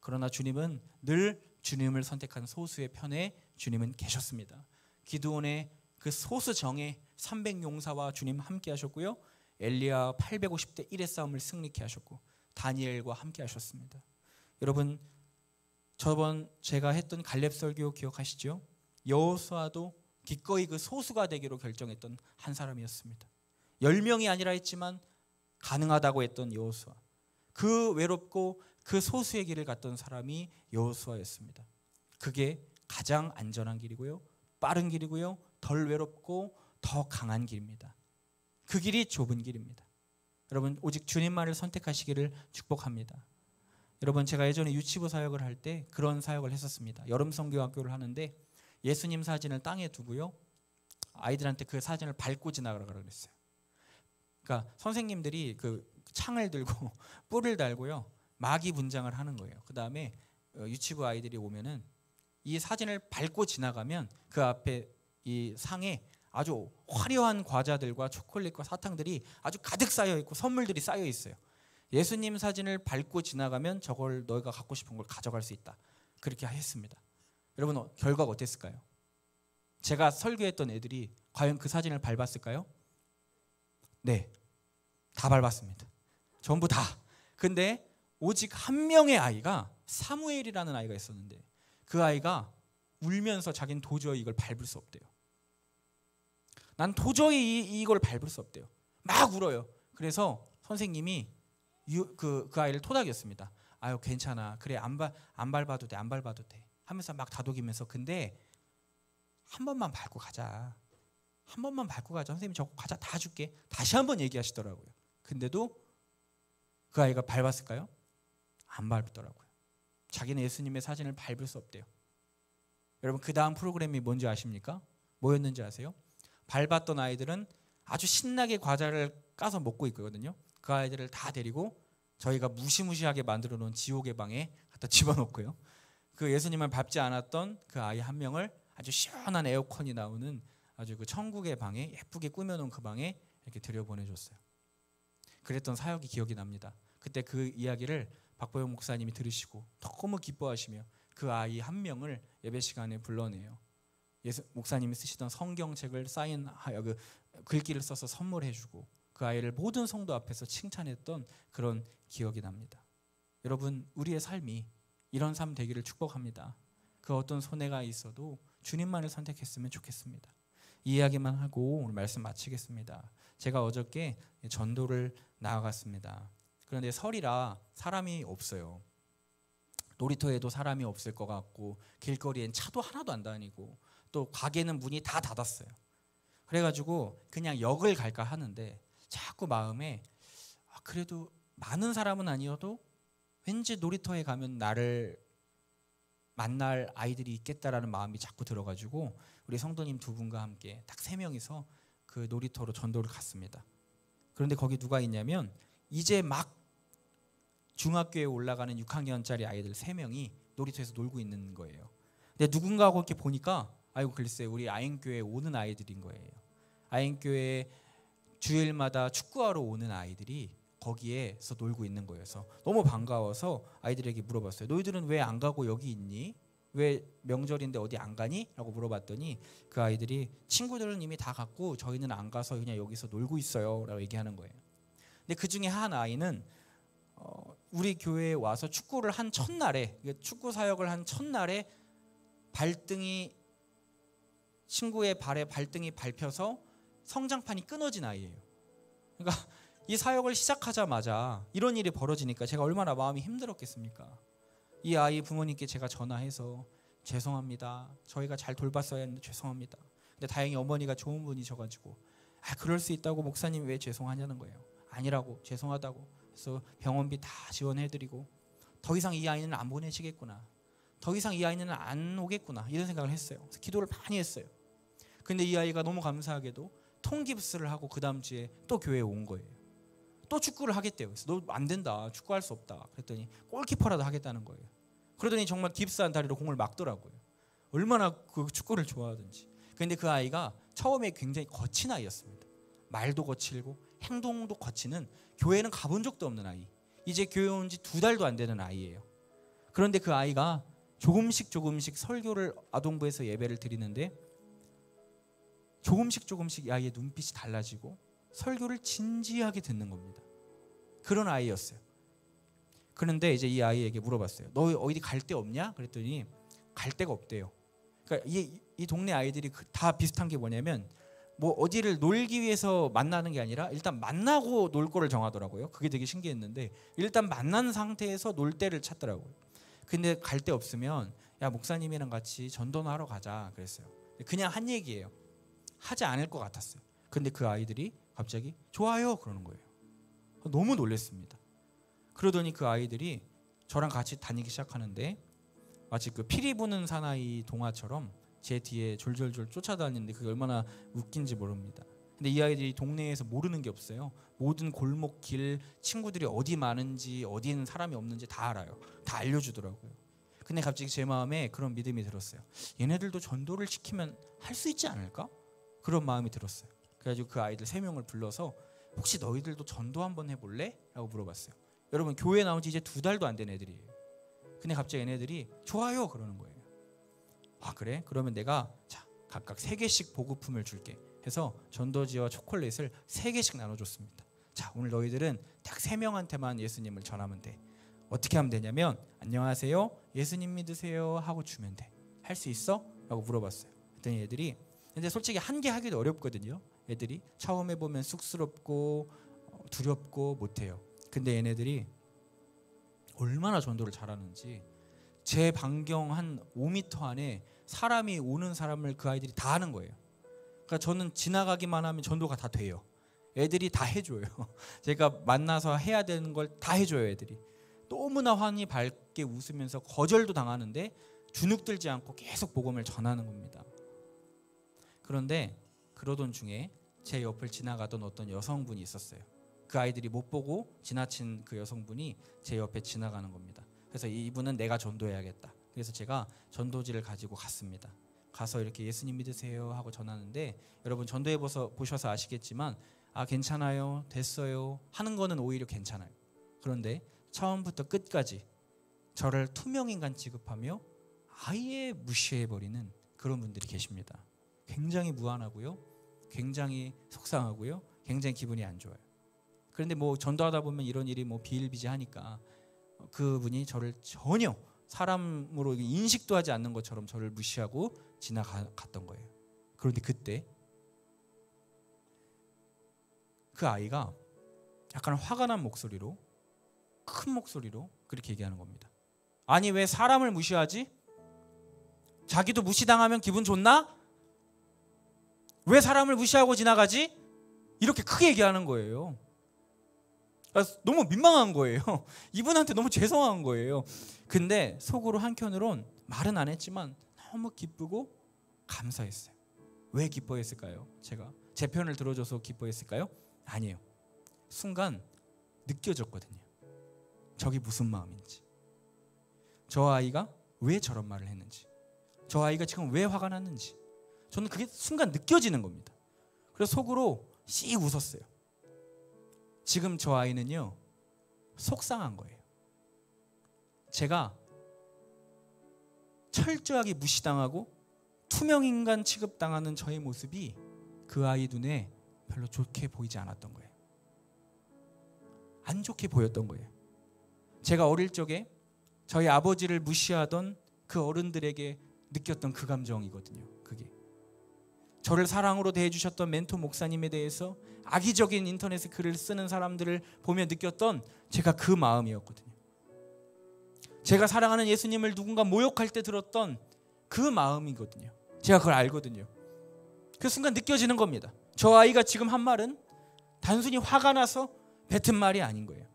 그러나 주님은 늘 주님을 선택한 소수의 편에 주님은 계셨습니다. 기드온의 그 소수 정에 300용사와 주님 함께 하셨고요, 엘리야 850대 1의 싸움을 승리케 하셨고 다니엘과 함께 하셨습니다. 여러분, 저번 제가 했던 갈렙 설교 기억하시죠? 여호수아도 기꺼이 그 소수가 되기로 결정했던 한 사람이었습니다. 10명이 아니라 했지만 가능하다고 했던 여호수아, 그 외롭고 그 소수의 길을 갔던 사람이 여호수아였습니다. 그게 가장 안전한 길이고요, 빠른 길이고요, 덜 외롭고 더 강한 길입니다. 그 길이 좁은 길입니다. 여러분, 오직 주님만을 선택하시기를 축복합니다. 여러분, 제가 예전에 유치부 사역을 할 때 그런 사역을 했었습니다. 여름 성교학교를 하는데 예수님 사진을 땅에 두고요, 아이들한테 그 사진을 밟고 지나가라 그랬어요. 그러니까 선생님들이 그 창을 들고 뿔을 달고요, 마귀 분장을 하는 거예요. 그 다음에 유치부 아이들이 오면은 이 사진을 밟고 지나가면 그 앞에 이 상에 아주 화려한 과자들과 초콜릿과 사탕들이 아주 가득 쌓여 있고 선물들이 쌓여 있어요. 예수님 사진을 밟고 지나가면 저걸 너희가 갖고 싶은 걸 가져갈 수 있다. 그렇게 했습니다. 여러분, 결과가 어땠을까요? 제가 설교했던 애들이 과연 그 사진을 밟았을까요? 네, 다 밟았습니다. 전부 다. 근데 오직 한 명의 아이가, 사무엘이라는 아이가 있었는데 그 아이가 울면서 자기는 도저히 이걸 밟을 수 없대요. 난 도저히 이걸 밟을 수 없대요. 막 울어요. 그래서 선생님이 그 아이를 토닥였습니다. 아유, 괜찮아. 그래, 안 밟아도 돼. 안 밟아도 돼. 하면서 막 다독이면서, 근데 한 번만 밟고 가자. 한 번만 밟고 가자. 선생님, 저 과자 다 줄게. 다시 한번 얘기하시더라고요. 근데도 그 아이가 밟았을까요? 안 밟더라고요. 자기는 예수님의 사진을 밟을 수 없대요. 여러분, 그 다음 프로그램이 뭔지 아십니까? 뭐였는지 아세요? 밟았던 아이들은 아주 신나게 과자를 까서 먹고 있거든요. 그 아이들을 다 데리고 저희가 무시무시하게 만들어 놓은 지옥의 방에 갖다 집어넣고요, 그 예수님을 밟지 않았던 그 아이 한 명을 아주 시원한 에어컨이 나오는 아주 그 천국의 방에, 예쁘게 꾸며놓은 그 방에 이렇게 들여보내줬어요. 그랬던 사역이 기억이 납니다. 그때 그 이야기를 박보영 목사님이 들으시고 너무 기뻐하시며 그 아이 한 명을 예배 시간에 불러내요. 목사님이 쓰시던 성경책을 사인하여 그 글귀를 써서 선물해주고 그 아이를 모든 성도 앞에서 칭찬했던 그런 기억이 납니다. 여러분, 우리의 삶이 이런 삶 되기를 축복합니다. 그 어떤 손해가 있어도 주님만을 선택했으면 좋겠습니다. 이 이야기만 하고 오늘 말씀 마치겠습니다. 제가 어저께 전도를 나아갔습니다. 그런데 설이라 사람이 없어요. 놀이터에도 사람이 없을 것 같고 길거리엔 차도 하나도 안 다니고 또 가게는 문이 다 닫았어요. 그래가지고 그냥 역을 갈까 하는데 자꾸 마음에 그래도 많은 사람은 아니어도 왠지 놀이터에 가면 나를 만날 아이들이 있겠다라는 마음이 자꾸 들어가지고 우리 성도님 두 분과 함께 딱 3명이서 그 놀이터로 전도를 갔습니다. 그런데 거기 누가 있냐면 이제 막 중학교에 올라가는 6학년짜리 아이들 3명이 놀이터에서 놀고 있는 거예요. 근데 누군가하고 이렇게 보니까 아이고 글쎄 우리 아행교회에 오는 아이들인 거예요. 아행교회 주일마다 축구하러 오는 아이들이 거기에서 놀고 있는 거예요. 그래서 너무 반가워서 아이들에게 물어봤어요. 너희들은 왜 안 가고 여기 있니? 왜 명절인데 어디 안 가니? 라고 물어봤더니 그 아이들이 친구들은 이미 다 갔고 저희는 안 가서 그냥 여기서 놀고 있어요 라고 얘기하는 거예요. 근데 그 중에 한 아이는 우리 교회에 와서 축구를 한 첫날에 축구 사역을 한 첫날에 발등이 친구의 발에 발등이 밟혀서 성장판이 끊어진 아이예요. 그러니까 이 사역을 시작하자마자 이런 일이 벌어지니까 제가 얼마나 마음이 힘들었겠습니까? 이 아이 부모님께 제가 전화해서 죄송합니다. 저희가 잘 돌봤어야 했는데 죄송합니다. 근데 다행히 어머니가 좋은 분이셔가지고 그럴 수 있다고 목사님 왜 죄송하냐는 거예요. 아니라고 죄송하다고. 그래서 병원비 다 지원해드리고 더 이상 이 아이는 안 보내시겠구나. 더 이상 이 아이는 안 오겠구나. 이런 생각을 했어요. 그래서 기도를 많이 했어요. 근데 이 아이가 너무 감사하게도 통깁스를 하고 그 다음 주에 또 교회에 온 거예요. 또 축구를 하겠대요. 그래서 너 안 된다. 축구할 수 없다. 그랬더니 골키퍼라도 하겠다는 거예요. 그러더니 정말 깁스한 다리로 공을 막더라고요. 얼마나 그 축구를 좋아하든지. 근데 그 아이가 처음에 굉장히 거친 아이였습니다. 말도 거칠고 행동도 거치는 교회는 가본 적도 없는 아이. 이제 교회 온 지 2달도 안 되는 아이예요. 그런데 그 아이가 조금씩 설교를 아동부에서 예배를 드리는데 조금씩 이 아이의 눈빛이 달라지고 설교를 진지하게 듣는 겁니다. 그런 아이였어요. 그런데 이제 이 아이에게 물어봤어요. 너 어디 갈 데 없냐? 그랬더니 갈 데가 없대요. 그러니까 이 동네 아이들이 다 비슷한 게 뭐냐면 뭐 어디를 놀기 위해서 만나는 게 아니라 일단 만나고 놀 거를 정하더라고요. 그게 되게 신기했는데 일단 만난 상태에서 놀 데를 찾더라고요. 근데 갈 데 없으면 야 목사님이랑 같이 전도나 하러 가자 그랬어요. 그냥 한 얘기예요. 하지 않을 것 같았어요. 근데 그 아이들이 갑자기 좋아요 그러는 거예요. 너무 놀랐습니다. 그러더니 그 아이들이 저랑 같이 다니기 시작하는데 마치 그 피리 부는 사나이 동화처럼 제 뒤에 졸졸졸 쫓아다니는데 그게 얼마나 웃긴지 모릅니다. 근데 이 아이들이 동네에서 모르는 게 없어요. 모든 골목길 친구들이 어디 많은지 어디에는 사람이 없는지 다 알아요. 다 알려주더라고요. 근데 갑자기 제 마음에 그런 믿음이 들었어요. 얘네들도 전도를 시키면 할 수 있지 않을까? 그런 마음이 들었어요. 그래가지고 그 아이들 3명을 불러서 혹시 너희들도 전도 한번 해볼래? 라고 물어봤어요. 여러분 교회 나온 지 이제 2달도 안 된 애들이에요. 근데 갑자기 얘네들이 좋아요 그러는 거예요. 아 그래? 그러면 내가 자 각각 3개씩 보급품을 줄게 해서 전도지와 초콜릿을 3개씩 나눠줬습니다. 자 오늘 너희들은 딱 3명한테만 예수님을 전하면 돼. 어떻게 하면 되냐면 안녕하세요 예수님 믿으세요 하고 주면 돼. 할 수 있어? 라고 물어봤어요. 그랬더니 애들이 근데 솔직히 한 개 하기도 어렵거든요. 애들이 처음 해보면 쑥스럽고 두렵고 못해요. 근데 얘네들이 얼마나 전도를 잘하는지 제 반경 한 5m 안에 사람이 오는 사람을 그 아이들이 다 하는 거예요. 그러니까 저는 지나가기만 하면 전도가 다 돼요. 애들이 다 해줘요. 제가 만나서 해야 되는 걸 다 해줘요. 애들이 너무나 환히 밝게 웃으면서 거절도 당하는데 주눅들지 않고 계속 복음을 전하는 겁니다. 그런데 그러던 중에 제 옆을 지나가던 어떤 여성분이 있었어요. 그 아이들이 못 보고 지나친 그 여성분이 제 옆에 지나가는 겁니다. 그래서 이분은 내가 전도해야겠다. 그래서 제가 전도지를 가지고 갔습니다. 가서 이렇게 예수님 믿으세요 하고 전하는데 여러분 전도해 보셔서 아시겠지만 아 괜찮아요 됐어요 하는 거는 오히려 괜찮아요. 그런데 처음부터 끝까지 저를 투명인간 취급하며 아예 무시해버리는 그런 분들이 계십니다. 굉장히 무안하고요. 굉장히 속상하고요. 굉장히 기분이 안 좋아요. 그런데 뭐 전도하다 보면 이런 일이 뭐 비일비재하니까 그분이 저를 전혀 사람으로 인식도 하지 않는 것처럼 저를 무시하고 지나갔던 거예요. 그런데 그때 그 아이가 약간 화가 난 목소리로, 큰 목소리로 그렇게 얘기하는 겁니다. 아니 왜 사람을 무시하지? 자기도 무시당하면 기분 좋나? 왜 사람을 무시하고 지나가지? 이렇게 크게 얘기하는 거예요. 너무 민망한 거예요. 이분한테 너무 죄송한 거예요. 근데 속으로 한켠으론 말은 안 했지만 너무 기쁘고 감사했어요. 왜 기뻐했을까요? 제가 제 편을 들어줘서 기뻐했을까요? 아니에요. 순간 느껴졌거든요. 저게 무슨 마음인지, 저 아이가 왜 저런 말을 했는지, 저 아이가 지금 왜 화가 났는지 저는 그게 순간 느껴지는 겁니다. 그래서 속으로 씩 웃었어요. 지금 저 아이는요 속상한 거예요. 제가 철저하게 무시당하고 투명인간 취급당하는 저의 모습이 그 아이 눈에 별로 좋게 보이지 않았던 거예요. 안 좋게 보였던 거예요. 제가 어릴 적에 저희 아버지를 무시하던 그 어른들에게 느꼈던 그 감정이거든요. 그게 저를 사랑으로 대해주셨던 멘토 목사님에 대해서 악의적인 인터넷에 글을 쓰는 사람들을 보며 느꼈던 제가 그 마음이었거든요. 제가 사랑하는 예수님을 누군가 모욕할 때 들었던 그 마음이거든요. 제가 그걸 알거든요. 그 순간 느껴지는 겁니다. 저 아이가 지금 한 말은 단순히 화가 나서 뱉은 말이 아닌 거예요.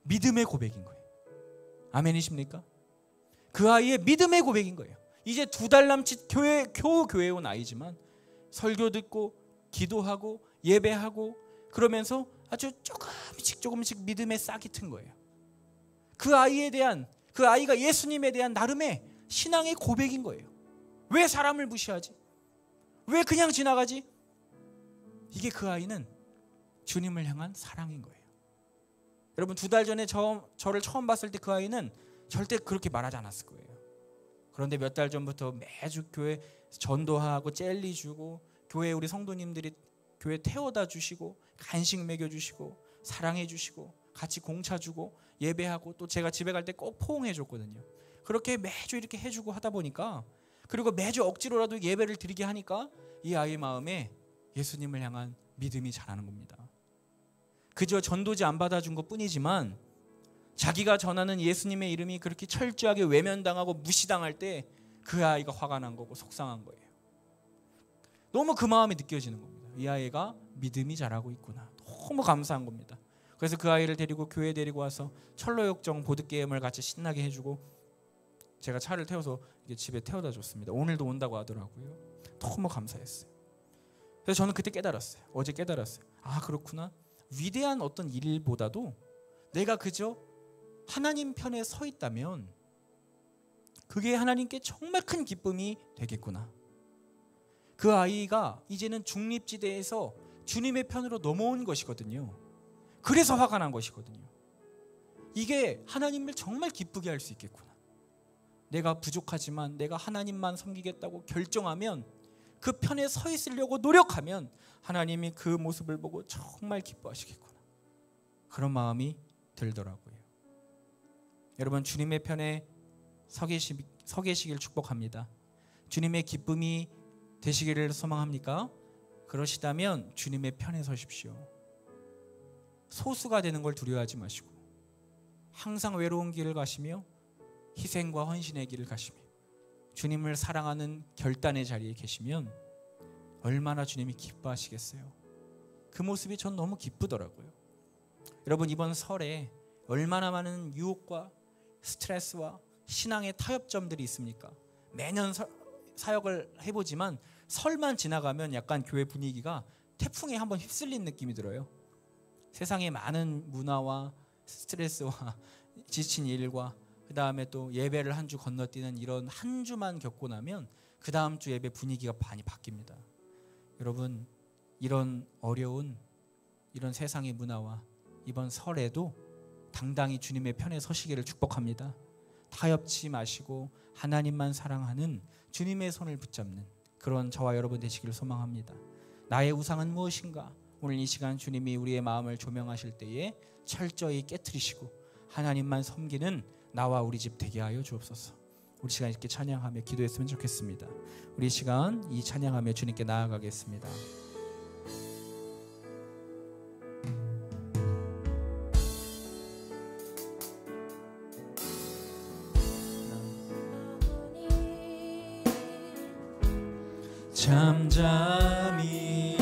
믿음의 고백인 거예요. 아멘이십니까? 그 아이의 믿음의 고백인 거예요. 이제 2달 남짓 겨우 교회에 온 아이지만 설교 듣고 기도하고 예배하고 그러면서 아주 조금씩 믿음의 싹이 튼 거예요. 그 아이에 대한, 그 아이가 예수님에 대한 나름의 신앙의 고백인 거예요. 왜 사람을 무시하지? 왜 그냥 지나가지? 이게 그 아이는 주님을 향한 사랑인 거예요. 여러분 2달 전에 저를 처음 봤을 때 그 아이는 절대 그렇게 말하지 않았을 거예요. 그런데 몇 달 전부터 매주 교회 전도하고 젤리 주고, 교회 우리 성도님들이 교회 태워다 주시고 간식 먹여 주시고 사랑해 주시고 같이 공차 주고 예배하고, 또 제가 집에 갈 때 꼭 포옹해 줬거든요. 그렇게 매주 이렇게 해주고 하다 보니까, 그리고 매주 억지로라도 예배를 드리게 하니까 이 아이의 마음에 예수님을 향한 믿음이 자라는 겁니다. 그저 전도지 안 받아준 것 뿐이지만 자기가 전하는 예수님의 이름이 그렇게 철저하게 외면당하고 무시당할 때 그 아이가 화가 난 거고 속상한 거예요. 너무 그 마음이 느껴지는 겁니다. 이 아이가 믿음이 자라고 있구나. 너무 감사한 겁니다. 그래서 그 아이를 데리고 교회에 데리고 와서 철로역정 보드게임을 같이 신나게 해주고 제가 차를 태워서 집에 태워다 줬습니다. 오늘도 온다고 하더라고요. 너무 감사했어요. 그래서 저는 그때 깨달았어요. 어제 깨달았어요. 아 그렇구나. 위대한 어떤 일보다도 내가 그저 하나님 편에 서 있다면 그게 하나님께 정말 큰 기쁨이 되겠구나. 그 아이가 이제는 중립지대에서 주님의 편으로 넘어온 것이거든요. 그래서 화가 난 것이거든요. 이게 하나님을 정말 기쁘게 할 수 있겠구나. 내가 부족하지만 내가 하나님만 섬기겠다고 결정하면, 그 편에 서 있으려고 노력하면 하나님이 그 모습을 보고 정말 기뻐하시겠구나. 그런 마음이 들더라고요. 여러분 주님의 편에 서 계시길 축복합니다. 주님의 기쁨이 되시기를 소망합니까? 그러시다면 주님의 편에 서십시오. 소수가 되는 걸 두려워하지 마시고 항상 외로운 길을 가시며 희생과 헌신의 길을 가시며 주님을 사랑하는 결단의 자리에 계시면 얼마나 주님이 기뻐하시겠어요. 그 모습이 전 너무 기쁘더라고요. 여러분 이번 설에 얼마나 많은 유혹과 스트레스와 신앙의 타협점들이 있습니까? 매년 사역을 해보지만 설만 지나가면 약간 교회 분위기가 태풍에 한번 휩쓸린 느낌이 들어요. 세상의 많은 문화와 스트레스와 지친 일과 그 다음에 또 예배를 한 주 건너뛰는 이런 한 주만 겪고 나면 그 다음 주 예배 분위기가 많이 바뀝니다. 여러분 이런 어려운 이런 세상의 문화와 이번 설에도 당당히 주님의 편에 서시기를 축복합니다. 타협치 마시고 하나님만 사랑하는 주님의 손을 붙잡는 그런 저와 여러분 되시기를 소망합니다. 나의 우상은 무엇인가? 오늘 이 시간 주님이 우리의 마음을 조명하실 때에 철저히 깨트리시고 하나님만 섬기는 나와 우리 집 되게 하여 주옵소서. 우리 시간 이렇게 찬양하며 기도했으면 좋겠습니다. 우리 시간 이 찬양하며 주님께 나아가겠습니다. 잠잠히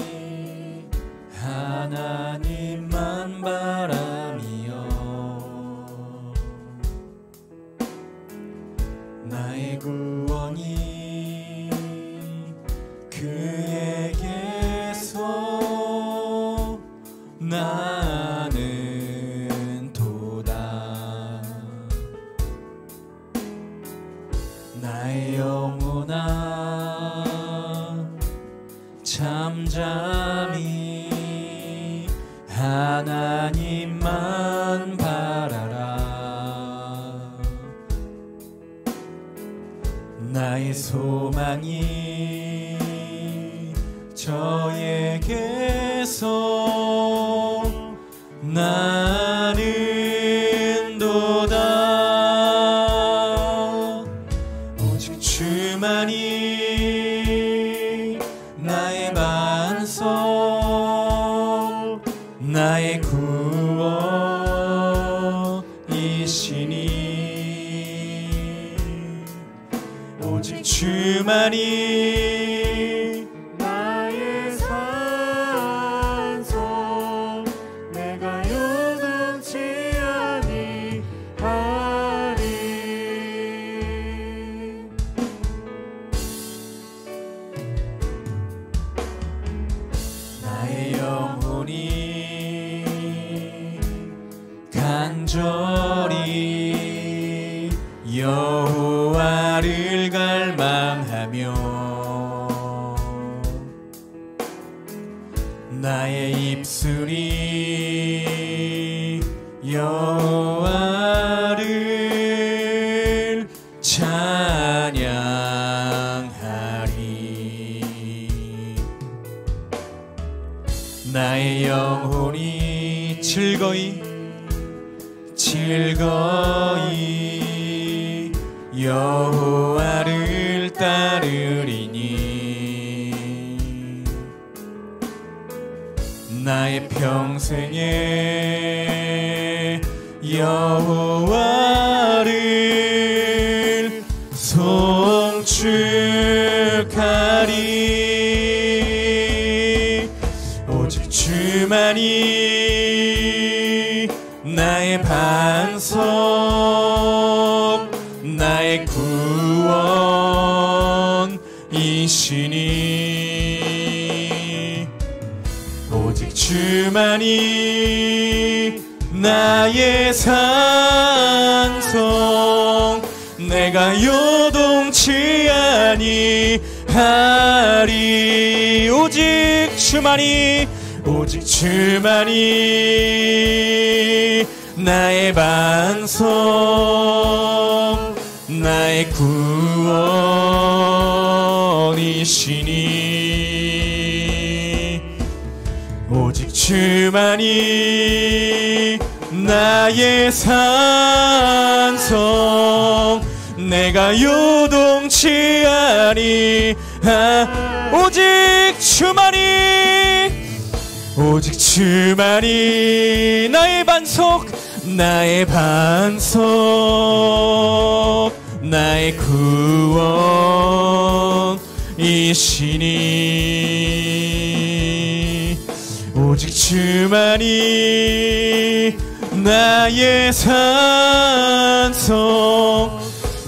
하나님만 바라며 나의 구원이 그에게서 나는 도다. 나의 영혼아 잠잠히 하나님만 바라라. 나의 소망이 저에게서 나는 도다. 오직 주만이 나의 반석 나의 구원이시니 오직 주만이 나의 산성 내가 요동치 아니하리. 나의 영혼이 간절히 여호와를 갈망하며 나의 입술이 여호와를 찬양하리. 나의 영혼이 즐거이 여호와를 따르리니 나의 평생에 여호와를 송축하리. 오직 주만이 나의 반석 나의 구원이시니 오직 주만이 나의 산성 내가 요동치 아니하리. 오직 주만이 나의 반석 나의 구원이시니 오직 주만이 나의 산성 내가 요동치 오직 주만이 나의 반석 나의 구원이시니 오직 주만이 나의 산성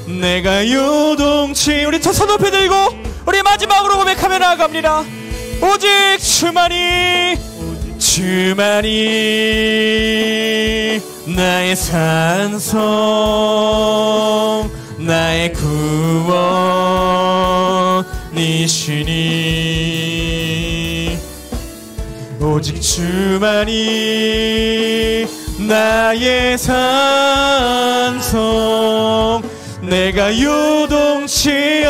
내가 요동치. 우리 두 손 높이 들고 우리 마지막으로 고백하며 나아갑니다. 오직 주만이 나의 산성 나의 구원이시니 오직 주만이 나의 산성 내가 요동치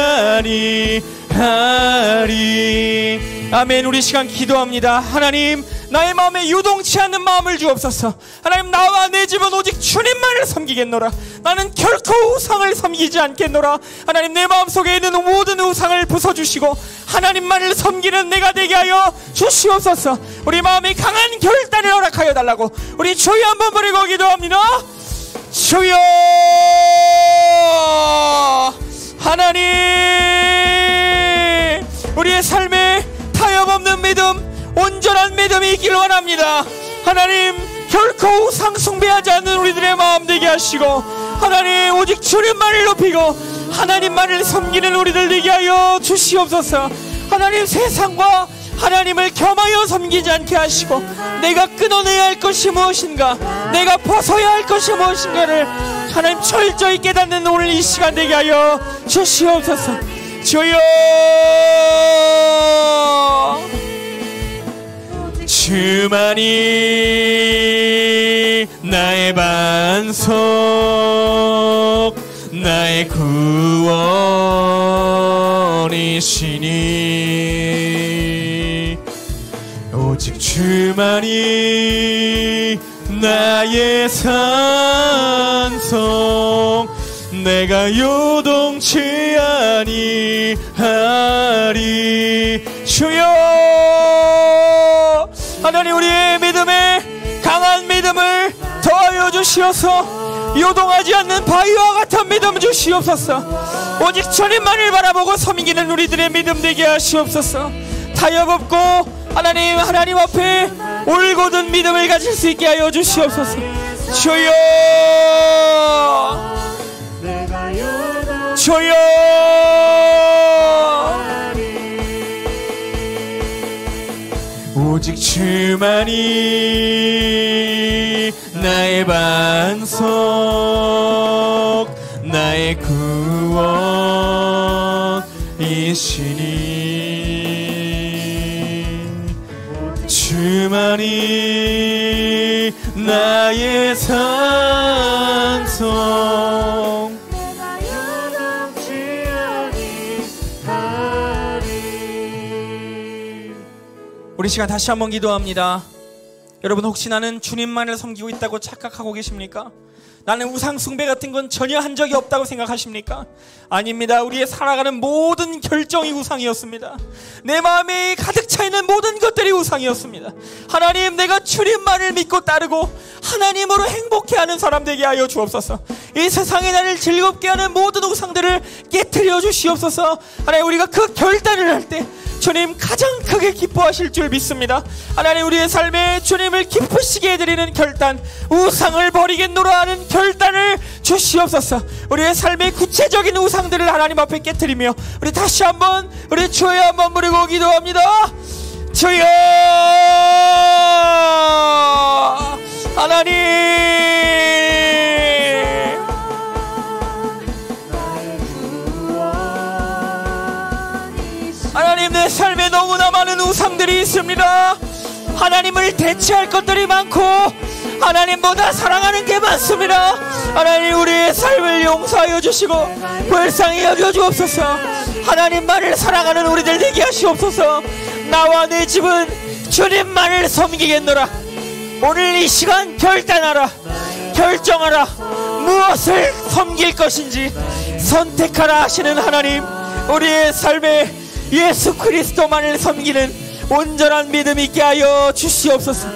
아니하리. 아멘. 우리 시간 기도합니다. 하나님 나의 마음에 유동치 않는 마음을 주옵소서. 하나님, 나와 내 집은 오직 주님만을 섬기겠노라. 나는 결코 우상을 섬기지 않겠노라. 하나님, 내 마음속에 있는 모든 우상을 부숴주시고 하나님만을 섬기는 내가 되게 하여 주시옵소서. 우리 마음에 강한 결단을 허락하여 달라고 우리 주여 한번 부르고 기도합니다. 주여 하나님, 우리의 삶에 타협 없는 믿음, 온전한 믿음이 있기를 원합니다. 하나님, 결코 우상 숭배하지 않는 우리들의 마음 되게 하시고 하나님, 오직 주님만을 높이고 하나님만을 섬기는 우리들 되게 하여 주시옵소서. 하나님, 세상과 하나님을 겸하여 섬기지 않게 하시고 내가 끊어내야 할 것이 무엇인가, 내가 벗어야 할 것이 무엇인가를 하나님 철저히 깨닫는 오늘 이 시간 되게 하여 주시옵소서. 주여, 주만이 나의 반석, 나의 구원이시니 오직 주만이 나의 산성, 내가 요동치 아니하리. 주여, 하나님, 우리의 믿음에 강한 믿음을 더하여 주시어서 요동하지 않는 바위와 같은 믿음 주시옵소서. 오직 주님만을 바라보고 섬기는 우리들의 믿음 되게 하시옵소서. 타협 없고 하나님 앞에 올곧은 믿음을 가질 수 있게 하여 주시옵소서. 주여, 주여, 오직 주만이 나의 반석, 나의 구원이시니 주만이 나의 산성, 우리 시간 다시 한번 기도합니다. 여러분, 혹시 나는 주님만을 섬기고 있다고 착각하고 계십니까? 나는 우상 숭배 같은 건 전혀 한 적이 없다고 생각하십니까? 아닙니다. 우리의 살아가는 모든 결정이 우상이었습니다. 내 마음에 가득 차 있는 모든 것들이 우상이었습니다. 하나님, 내가 주님만을 믿고 따르고 하나님으로 행복해하는 사람 되게 하여 주옵소서. 이 세상에 나를 즐겁게 하는 모든 우상들을 깨트려 주시옵소서. 하나님, 우리가 그 결단을 할 때 주님 가장 크게 기뻐하실 줄 믿습니다. 하나님, 우리의 삶에 주님을 기쁘시게 해드리는 결단, 우상을 버리겠노라 하는 결단을 주시옵소서. 우리의 삶의 구체적인 우상들을 하나님 앞에 깨트리며 우리 다시 한번 우리 주여 한번 부르고 기도합니다. 주여, 하나님, 하나님, 내 삶에 너무나 많은 우상들이 있습니다. 하나님을 대체할 것들이 많고 하나님보다 사랑하는 게 많습니다. 하나님, 우리의 삶을 용서하여 주시고 불쌍히 여겨 주옵소서. 하나님만을 사랑하는 우리들 되게 하시옵소서. 나와 내 집은 주님만을 섬기겠노라. 오늘 이 시간 결단하라, 결정하라. 무엇을 섬길 것인지 선택하라 하시는 하나님, 우리의 삶에 예수 그리스도만을 섬기는 온전한 믿음 있게 하여 주시옵소서.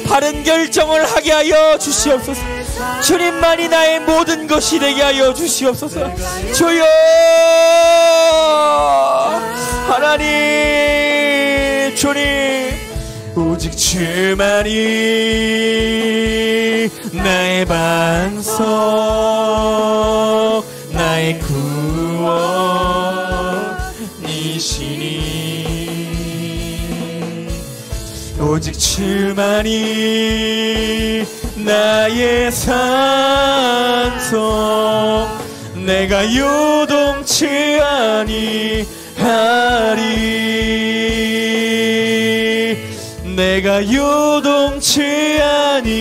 바른 결정을 하게 하여 주시옵소서. 주님만이 나의 모든 것이 되게 하여 주시옵소서. 주여, 하나님, 주님, 오직 주만이 나의 반석, 나의 구원이시니 오직 주만이 나의 산성, 내가 요동치 아니하리, 내가 요동치 아니하리,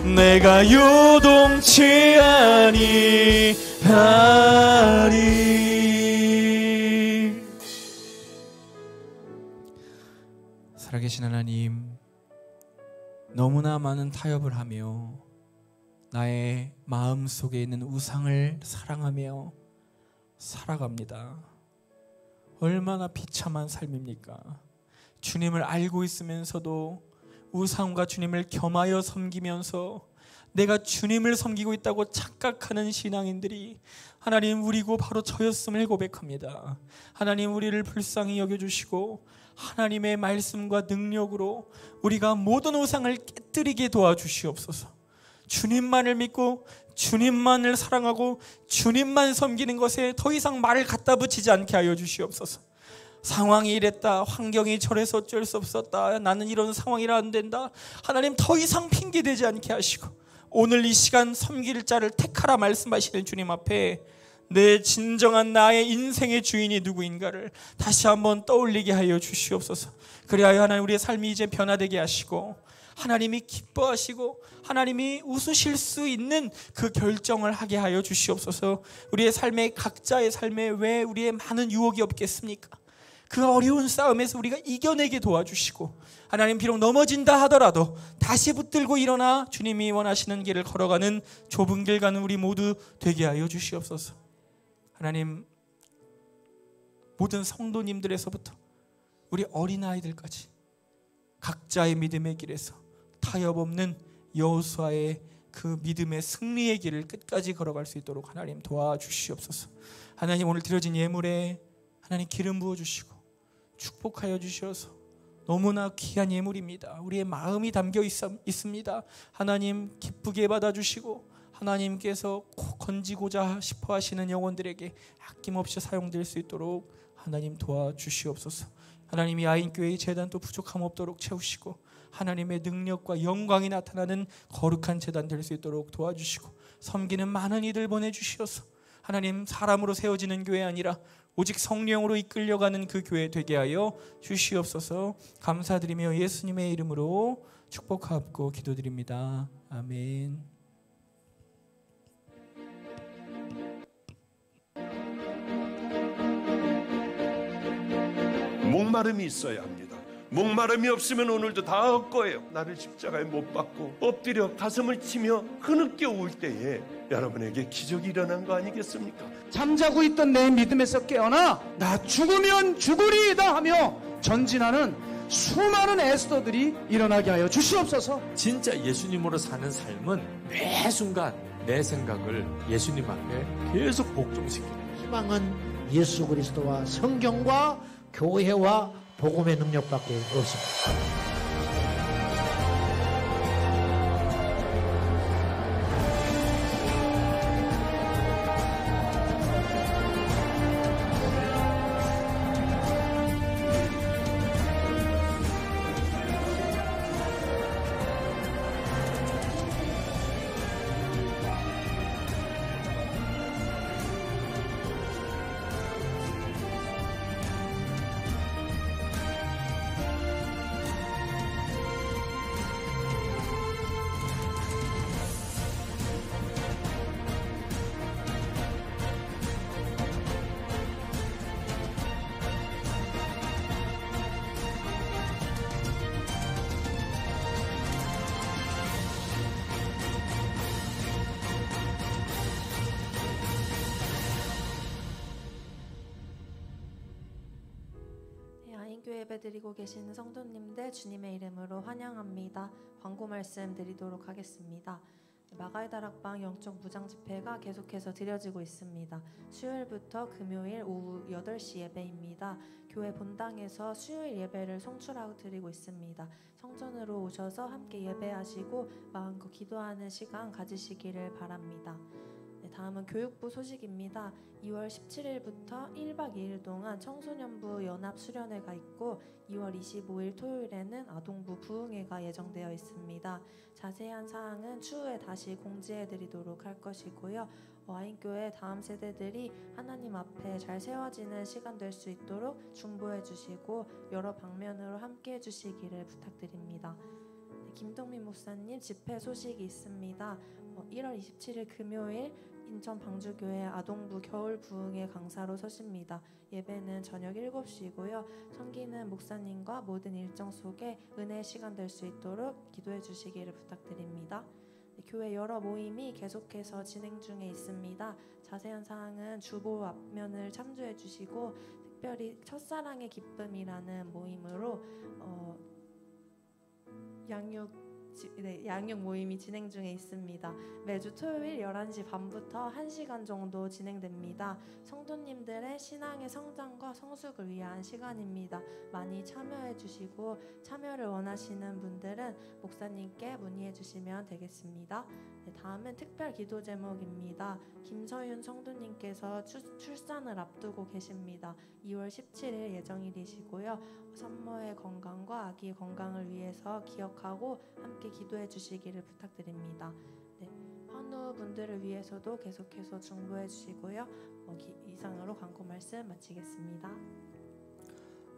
내가 요동치 아니하리. 살아계신 하나님, 너무나 많은 타협을 하며 나의 마음 속에 있는 우상을 사랑하며 살아갑니다. 얼마나 비참한 삶입니까? 주님을 알고 있으면서도 우상과 주님을 겸하여 섬기면서 내가 주님을 섬기고 있다고 착각하는 신앙인들이 하나님 우리고 바로 저였음을 고백합니다. 하나님 우리를 불쌍히 여겨주시고 하나님의 말씀과 능력으로 우리가 모든 우상을 깨뜨리게 도와주시옵소서. 주님만을 믿고 주님만을 사랑하고 주님만 섬기는 것에 더 이상 말을 갖다 붙이지 않게 하여 주시옵소서. 상황이 이랬다, 환경이 저래서 어쩔 수 없었다, 나는 이런 상황이라 안 된다, 하나님 더 이상 핑계대지 않게 하시고 오늘 이 시간 섬길 자를 택하라 말씀하시는 주님 앞에 내 진정한 나의 인생의 주인이 누구인가를 다시 한번 떠올리게 하여 주시옵소서. 그리하여 하나님 우리의 삶이 이제 변화되게 하시고 하나님이 기뻐하시고 하나님이 웃으실 수 있는 그 결정을 하게 하여 주시옵소서. 우리의 삶에, 각자의 삶에 왜 우리의 많은 유혹이 없겠습니까? 그 어려운 싸움에서 우리가 이겨내게 도와주시고 하나님 비록 넘어진다 하더라도 다시 붙들고 일어나 주님이 원하시는 길을 걸어가는 좁은 길 가는 우리 모두 되게 하여 주시옵소서. 하나님 모든 성도님들에서부터 우리 어린아이들까지 각자의 믿음의 길에서 타협 없는 여호수아의 그 믿음의 승리의 길을 끝까지 걸어갈 수 있도록 하나님 도와주시옵소서. 하나님 오늘 드려진 예물에 하나님 기름 부어주시고 축복하여 주셔서 너무나 귀한 예물입니다. 우리의 마음이 담겨 있습니다. 하나님 기쁘게 받아주시고 하나님께서 꼭 건지고자 싶어 하시는 영혼들에게 아낌없이 사용될 수 있도록 하나님 도와주시옵소서. 하나님이 아인교회의 재단도 부족함 없도록 채우시고 하나님의 능력과 영광이 나타나는 거룩한 재단 될 수 있도록 도와주시고 섬기는 많은 이들 보내주시어서 하나님 사람으로 세워지는 교회 아니라 오직 성령으로 이끌려가는 그 교회 되게 하여 주시옵소서. 감사드리며 예수님의 이름으로 축복하옵고 기도드립니다. 아멘. 목마름이 있어야 합니다. 목마름이 없으면 오늘도 다 헛거예요. 나를 십자가에 못 박고 엎드려 가슴을 치며 흐느껴 울 때에 여러분에게 기적이 일어난 거 아니겠습니까? 잠자고 있던 내 믿음에서 깨어나 나 죽으면 죽으리이다 하며 전진하는 수많은 에스더들이 일어나게 하여 주시옵소서. 진짜 예수님으로 사는 삶은 매 순간 내 생각을 예수님 앞에 계속 복종시키는, 희망은 예수 그리스도와 성경과 교회와 복음의 능력밖에 없습니다. 아인교회 예배드리고 계시는 성도님들 주님의 이름으로 환영합니다. 광고 말씀 드리도록 하겠습니다. 마가의 다락방 영적 무장 집회가 계속해서 드려지고 있습니다. 수요일부터 금요일 오후 8시 예배입니다. 교회 본당에서 수요일 예배를 송출하고 드리고 있습니다. 성전으로 오셔서 함께 예배하시고 마음껏 기도하는 시간 가지시기를 바랍니다. 다음은 교육부 소식입니다. 2월 17일부터 1박 2일 동안 청소년부 연합 수련회가 있고 2월 25일 토요일에는 아동부 부흥회가 예정되어 있습니다. 자세한 사항은 추후에 다시 공지해드리도록 할 것이고요. 아인교회 다음 세대들이 하나님 앞에 잘 세워지는 시간 될 수 있도록 중보해 주시고 여러 방면으로 함께 해주시기를 부탁드립니다. 김동민 목사님 집회 소식이 있습니다. 1월 27일 금요일 인천 방주교회 아동부 겨울 부흥회 강사로 서십니다. 예배는 저녁 7시이고요. 섬기는 목사님과 모든 일정 속에 은혜의 시간 될 수 있도록 기도해 주시기를 부탁드립니다. 교회 여러 모임이 계속해서 진행 중에 있습니다. 자세한 사항은 주보 앞면을 참조해 주시고, 특별히 첫사랑의 기쁨이라는 모임으로 양육 모임이 진행 중에 있습니다. 매주 토요일 11시 반부터 1시간 정도 진행됩니다. 성도님들의 신앙의 성장과 성숙을 위한 시간입니다. 많이 참여해 주시고, 참여를 원하시는 분들은 목사님께 문의해 주시면 되겠습니다. 다음은 특별 기도 제목입니다. 김서윤 성도님께서 출산을 앞두고 계십니다. 2월 17일 예정일이시고요. 산모의 건강과 아기의 건강을 위해서 기억하고 함께 기도해 주시기를 부탁드립니다. 환우분들을 위해서도 계속해서 중보해 주시고요. 이상으로 광고 말씀 마치겠습니다.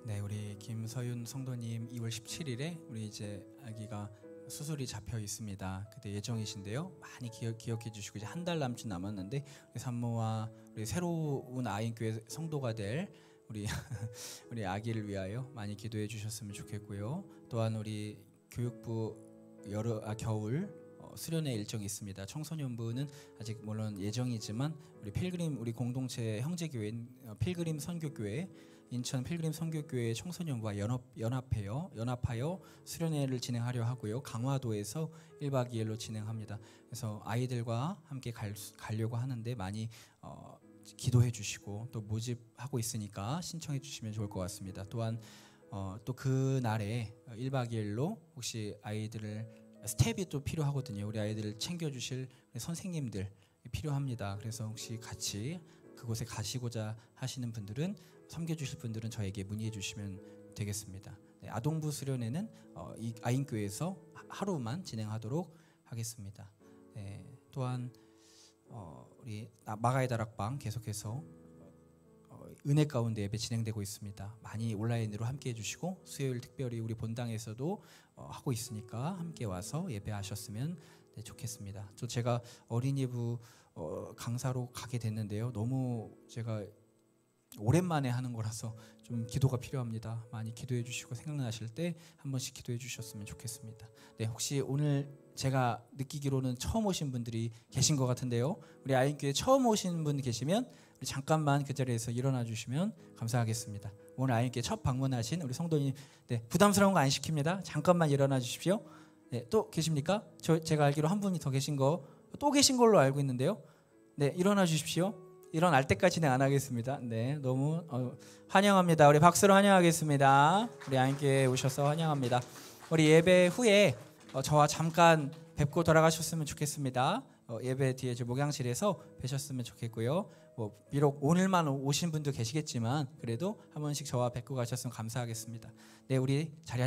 네, 우리 김서윤 성도님 2월 17일에 우리 이제 아기가 수술이 잡혀 있습니다. 그때 예정이신데요. 많이 기억해 주시고, 이제 한 달 남짓 남았는데 우리 산모와 우리 새로운 아인교회 성도가 될 우리 아기를 위하여 많이 기도해 주셨으면 좋겠고요. 또한 우리 교육부 겨울 수련회 일정이 있습니다. 청소년부는 아직 물론 예정이지만 우리 필그림, 우리 공동체 형제교회인 필그림 선교교회, 인천 필그림 선교교회 청소년부와 연합하여 수련회를 진행하려 하고요. 강화도에서 1박 2일로 진행합니다. 그래서 아이들과 함께 가려고 하는데 많이 기도해 주시고, 또 모집하고 있으니까 신청해 주시면 좋을 것 같습니다. 또한 또 그 날에 1박 2일로 혹시 아이들을 스텝이 또 필요하거든요. 우리 아이들을 챙겨주실 선생님들 필요합니다. 그래서 혹시 같이 그곳에 가시고자 하시는 분들은, 섬겨주실 분들은 저에게 문의해 주시면 되겠습니다. 네, 아동부 수련회는 이 아인교회에서 하루만 진행하도록 하겠습니다. 네, 또한 우리 마가의 다락방 계속해서 은혜 가운데 예배 진행되고 있습니다. 많이 온라인으로 함께 해주시고, 수요일 특별히 우리 본당에서도 하고 있으니까 함께 와서 예배하셨으면 좋겠습니다. 제가 어린이부 강사로 가게 됐는데요. 너무 제가 오랜만에 하는 거라서 좀 기도가 필요합니다. 많이 기도해 주시고, 생각나실 때 한 번씩 기도해 주셨으면 좋겠습니다. 네, 혹시 오늘 제가 느끼기로는 처음 오신 분들이 계신 것 같은데요. 우리 아인교회 처음 오신 분 계시면 우리 잠깐만 그 자리에서 일어나 주시면 감사하겠습니다. 오늘 아인교회 첫 방문하신 우리 성도님, 네, 부담스러운 거 안 시킵니다. 잠깐만 일어나 주십시오. 네, 또 계십니까? 제가 알기로 한 분이 더 계신 걸로 알고 있는데요. 네, 일어나 주십시오. 일어날 때까지 진행 안 하겠습니다. 네, 너무 환영합니다. 우리 박수로 환영하겠습니다. 우리 아인교회에 오셔서 환영합니다. 우리 예배 후에 저와 잠깐 뵙고 돌아가셨으면 좋겠습니다. 예배 뒤에 목양실에서 뵈셨으면 좋겠고요. 비록 오늘만 오신 분도 계시겠지만 그래도 한 번씩 저와 뵙고 가셨으면 감사하겠습니다. 네, 우리 자리에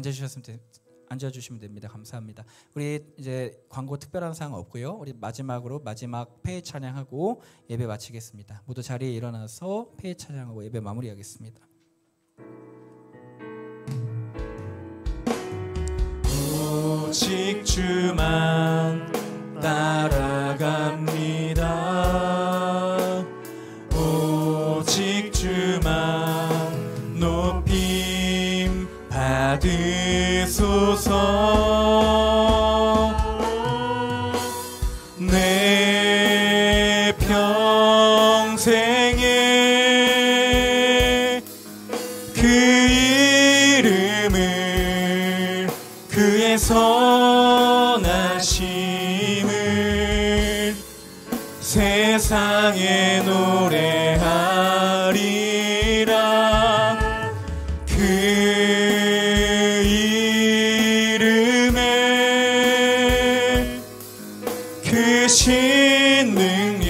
앉아주시면 됩니다. 감사합니다. 우리 이제 광고 특별한 사항 없고요. 우리 마지막 폐회 찬양하고 예배 마치겠습니다. 모두 자리에 일어나서 폐회 찬양하고 예배 마무리하겠습니다. 오직 주만 따라갑니다. 오직 주만 높임 받으소서. 내 평생에 그 이름을, 그의 선하심을 세상에 노래하리라. 그 이름에 그 신능력,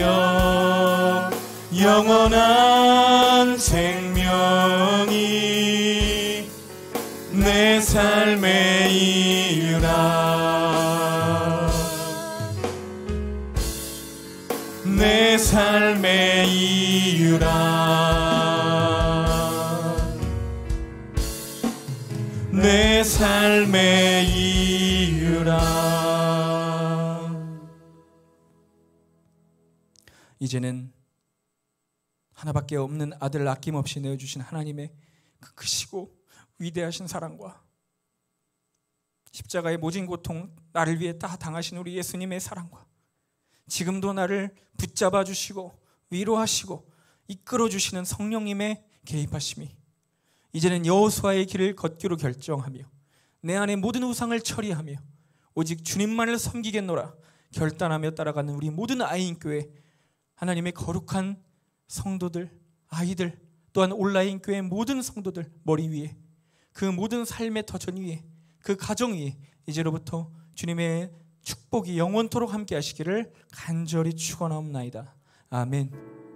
영원한 생명이 내 삶의 이유라. 내 삶의 이유라. 내 삶의 이유라. 이제는 하나밖에 없는 아들 아낌없이 내어주신 하나님의 그 크시고 위대하신 사랑과 십자가의 모진 고통 나를 위해 다 당하신 우리 예수님의 사랑과 지금도 나를 붙잡아 주시고 위로하시고 이끌어 주시는 성령님의 개입하심이 이제는 여호수아의 길을 걷기로 결정하며 내 안의 모든 우상을 처리하며 오직 주님만을 섬기겠노라 결단하며 따라가는 우리 모든 아이인교회 하나님의 거룩한 성도들, 아이들 또한 온라인 교회 모든 성도들 머리 위에 그 모든 삶의 터전 위에 그 가정 위에 이제로부터 주님의 축복이 영원토록 함께 하시기를 간절히 축원하옵나이다. 아멘.